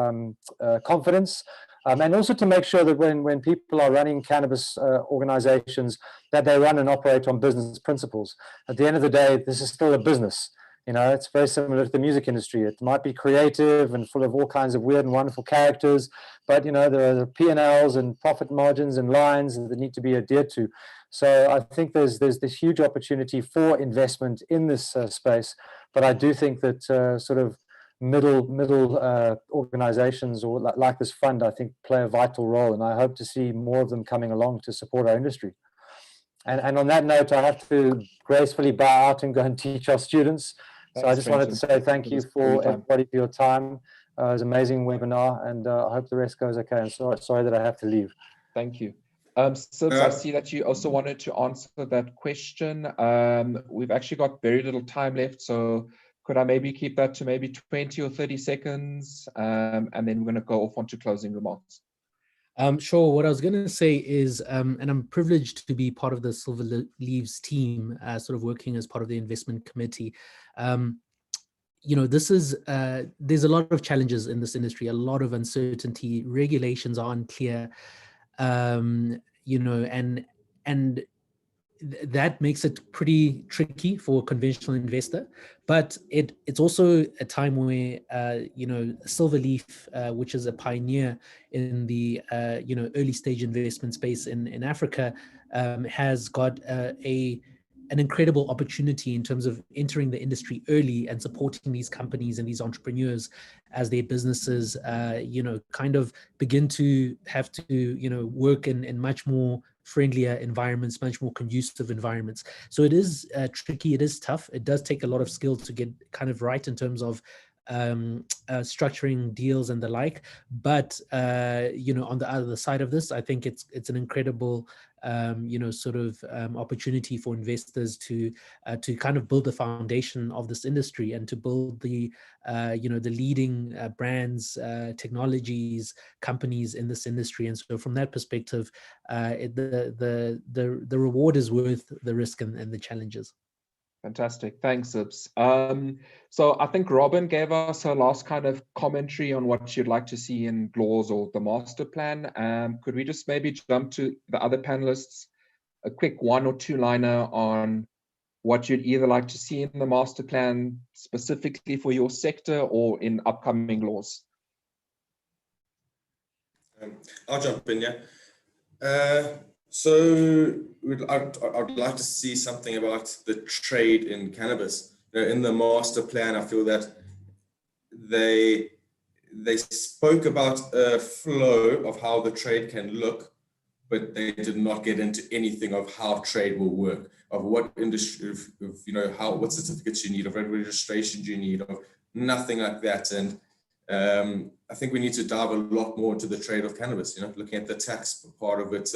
confidence. And also to make sure that when people are running cannabis organizations, that they run and operate on business principles. At the end of the day, this is still a business. You know, it's very similar to the music industry. It might be creative and full of all kinds of weird and wonderful characters, but, you know, there are P&Ls and profit margins and lines that need to be adhered to. So I think there's this huge opportunity for investment in this space, but I do think that sort of middle organizations or like this fund, I think, play a vital role, and I hope to see more of them coming along to support our industry. And on that note, I have to gracefully bow out and go and teach our students. So I just wanted to say thank you for everybody for your time. It was an amazing webinar, and I hope the rest goes okay. And sorry that I have to leave. Thank you. Sibs, I see that you also wanted to answer that question. We've actually got very little time left, so could I maybe keep that to maybe 20 or 30 seconds? And then we're going to go off onto closing remarks. Sure. What I was going to say is, and I'm privileged to be part of the Silverleaf's team, sort of working as part of the investment committee. You know, this is, there's a lot of challenges in this industry, a lot of uncertainty, regulations are unclear, you know, and that makes it pretty tricky for a conventional investor. But it's also a time where, you know, Silverleaf, which is a pioneer in the, you know, early stage investment space in Africa, has got a an incredible opportunity in terms of entering the industry early and supporting these companies and these entrepreneurs as their businesses, kind of begin to have to, work in much more friendlier environments, much more conducive environments. So it is tricky, it is tough. It does take a lot of skill to get kind of right in terms of structuring deals and the like. But, on the other side of this, I think it's an incredible opportunity for investors to kind of build the foundation of this industry and to build the leading brands, technologies, companies in this industry. And so from that perspective, the reward is worth the risk and the challenges. Fantastic. Thanks, Sibs. So I think Robyn gave us her last kind of commentary on what you'd like to see in laws or the master plan. Could we just maybe jump to the other panelists, a quick 1 or 2 liner on what you'd either like to see in the master plan specifically for your sector or in upcoming laws? I'll jump in, yeah. So I'd like to see something about the trade in cannabis. In the master plan, I feel that they spoke about a flow of how the trade can look, but they did not get into anything of how trade will work, of what industry, what certificates you need, of what registrations you need, of nothing like that. And I think we need to dive a lot more into the trade of cannabis, looking at the tax part of it,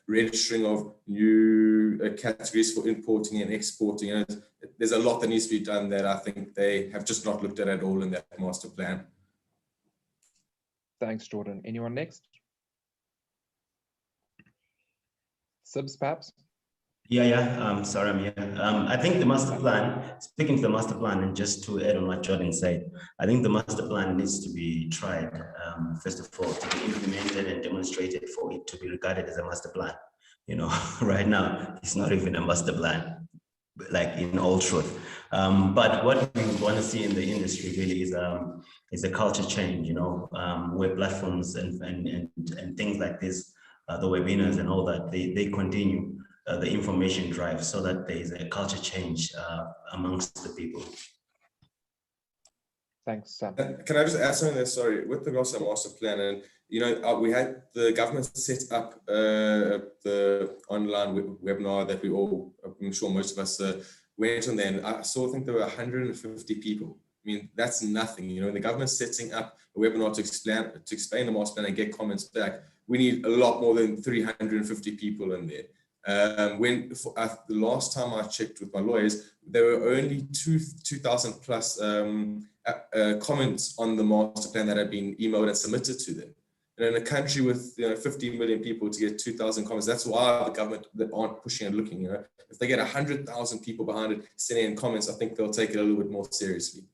registering of new categories for importing and exporting. There's a lot that needs to be done that I think they have just not looked at all in that master plan. Thanks, Jordan. Anyone next? Sibs, perhaps? Yeah. Sorry, I'm here. I think the master plan, speaking to the master plan, and just to add on what Jordan said, I think the master plan needs to be tried, first of all, to be implemented and demonstrated for it to be regarded as a master plan. Right now, it's not even a master plan, like in all truth. But what we want to see in the industry really is a culture change, where platforms and things like this, the webinars and all that, they continue the information drive so that there is a culture change amongst the people. Thanks, Sam. Can I just add something there? Sorry, with regards to the master plan, and we had the government set up the online webinar that we all, I'm sure most of us went on there, and I think there were 150 people. I mean, that's nothing. The government's setting up a webinar to explain the master plan and get comments back. We need a lot more than 350 people in there. The last time I checked with my lawyers, there were only 2,000 plus comments on the master plan that had been emailed and submitted to them. And in a country with 15 million people, to get 2,000 comments, that's why the government aren't pushing and looking. If they get 100,000 people behind it sending in comments, I think they'll take it a little bit more seriously.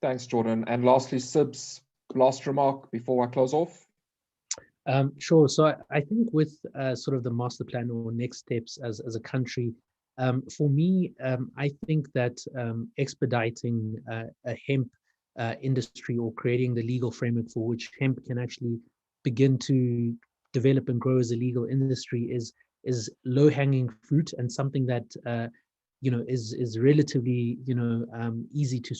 Thanks, Jordan. And lastly, Sibs, last remark before I close off. Sure. So I think with sort of the master plan or next steps as a country, for me, I think that expediting a hemp industry or creating the legal framework for which hemp can actually begin to develop and grow as a legal industry is low-hanging fruit and something that is relatively easy to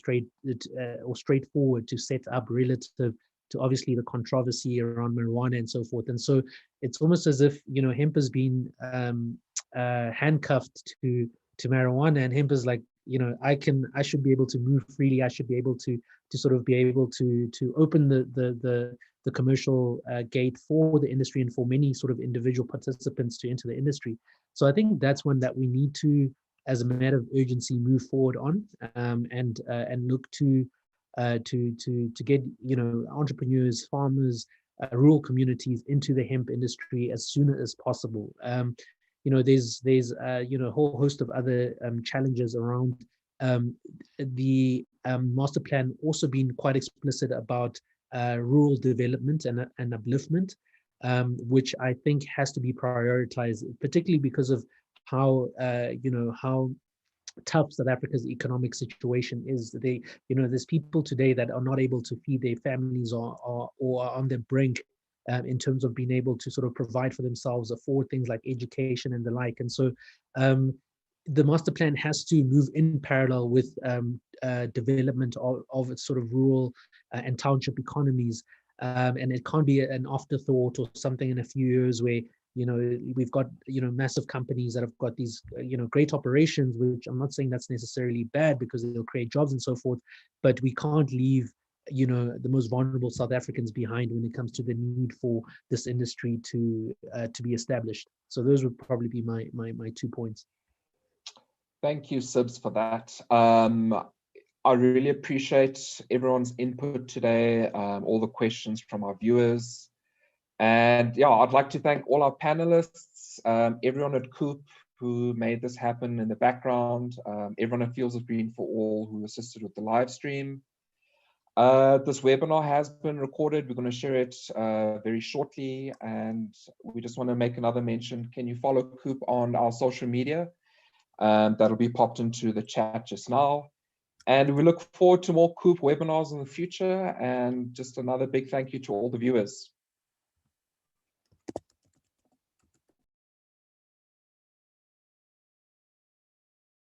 straightforward to set up relative to obviously the controversy around marijuana and so forth. And so it's almost as if hemp has been handcuffed to marijuana, and hemp is like, I should be able to move freely. I should be able to sort of be able to open the commercial gate for the industry and for many sort of individual participants to enter the industry. So I think that's one that we need to, as a matter of urgency, move forward on and look to get entrepreneurs, farmers, rural communities into the hemp industry as soon as possible. There's a whole host of other challenges around the master plan, also being quite explicit about rural development and upliftment, which I think has to be prioritized, particularly because of how tough South Africa's economic situation is. There's people today that are not able to feed their families or are on the brink in terms of being able to sort of provide for themselves, afford things like education and the like. And so the master plan has to move in parallel with development of its sort of rural and township economies. And it can't be an afterthought or something in a few years where, you know, we've got, you know, massive companies that have got these, you know, great operations, which I'm not saying that's necessarily bad because they'll create jobs and so forth, but we can't leave, you know, the most vulnerable South Africans behind when it comes to the need for this industry to be established. So those would probably be my 2 points. Thank you, Sibs, for that. I really appreciate everyone's input today, all the questions from our viewers. And yeah, I'd like to thank all our panelists, everyone at Coop who made this happen in the background, everyone at Fields of Green for All who assisted with the live stream. This webinar has been recorded. We're going to share it very shortly. And we just want to make another mention. Can you follow Coop on our social media? That'll be popped into the chat just now. And we look forward to more Coop webinars in the future. And just another big thank you to all the viewers.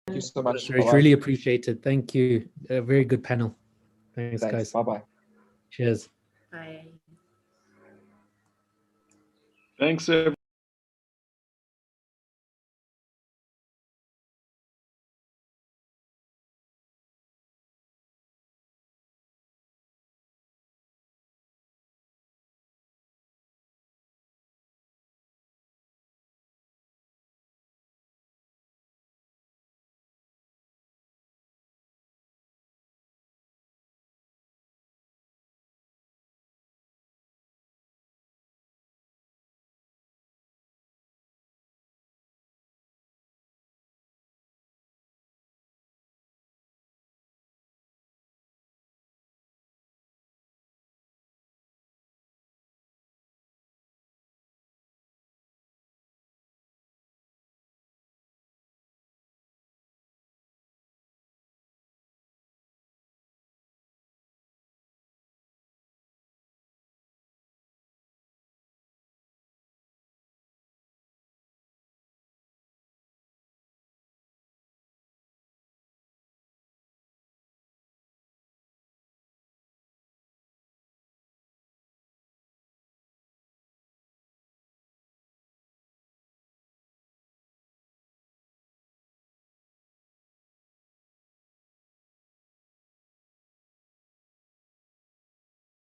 Thank you so much. It's really appreciated. Thank you. A very good panel. Thanks. Guys. Bye-bye. Cheers. Bye. Thanks, everyone.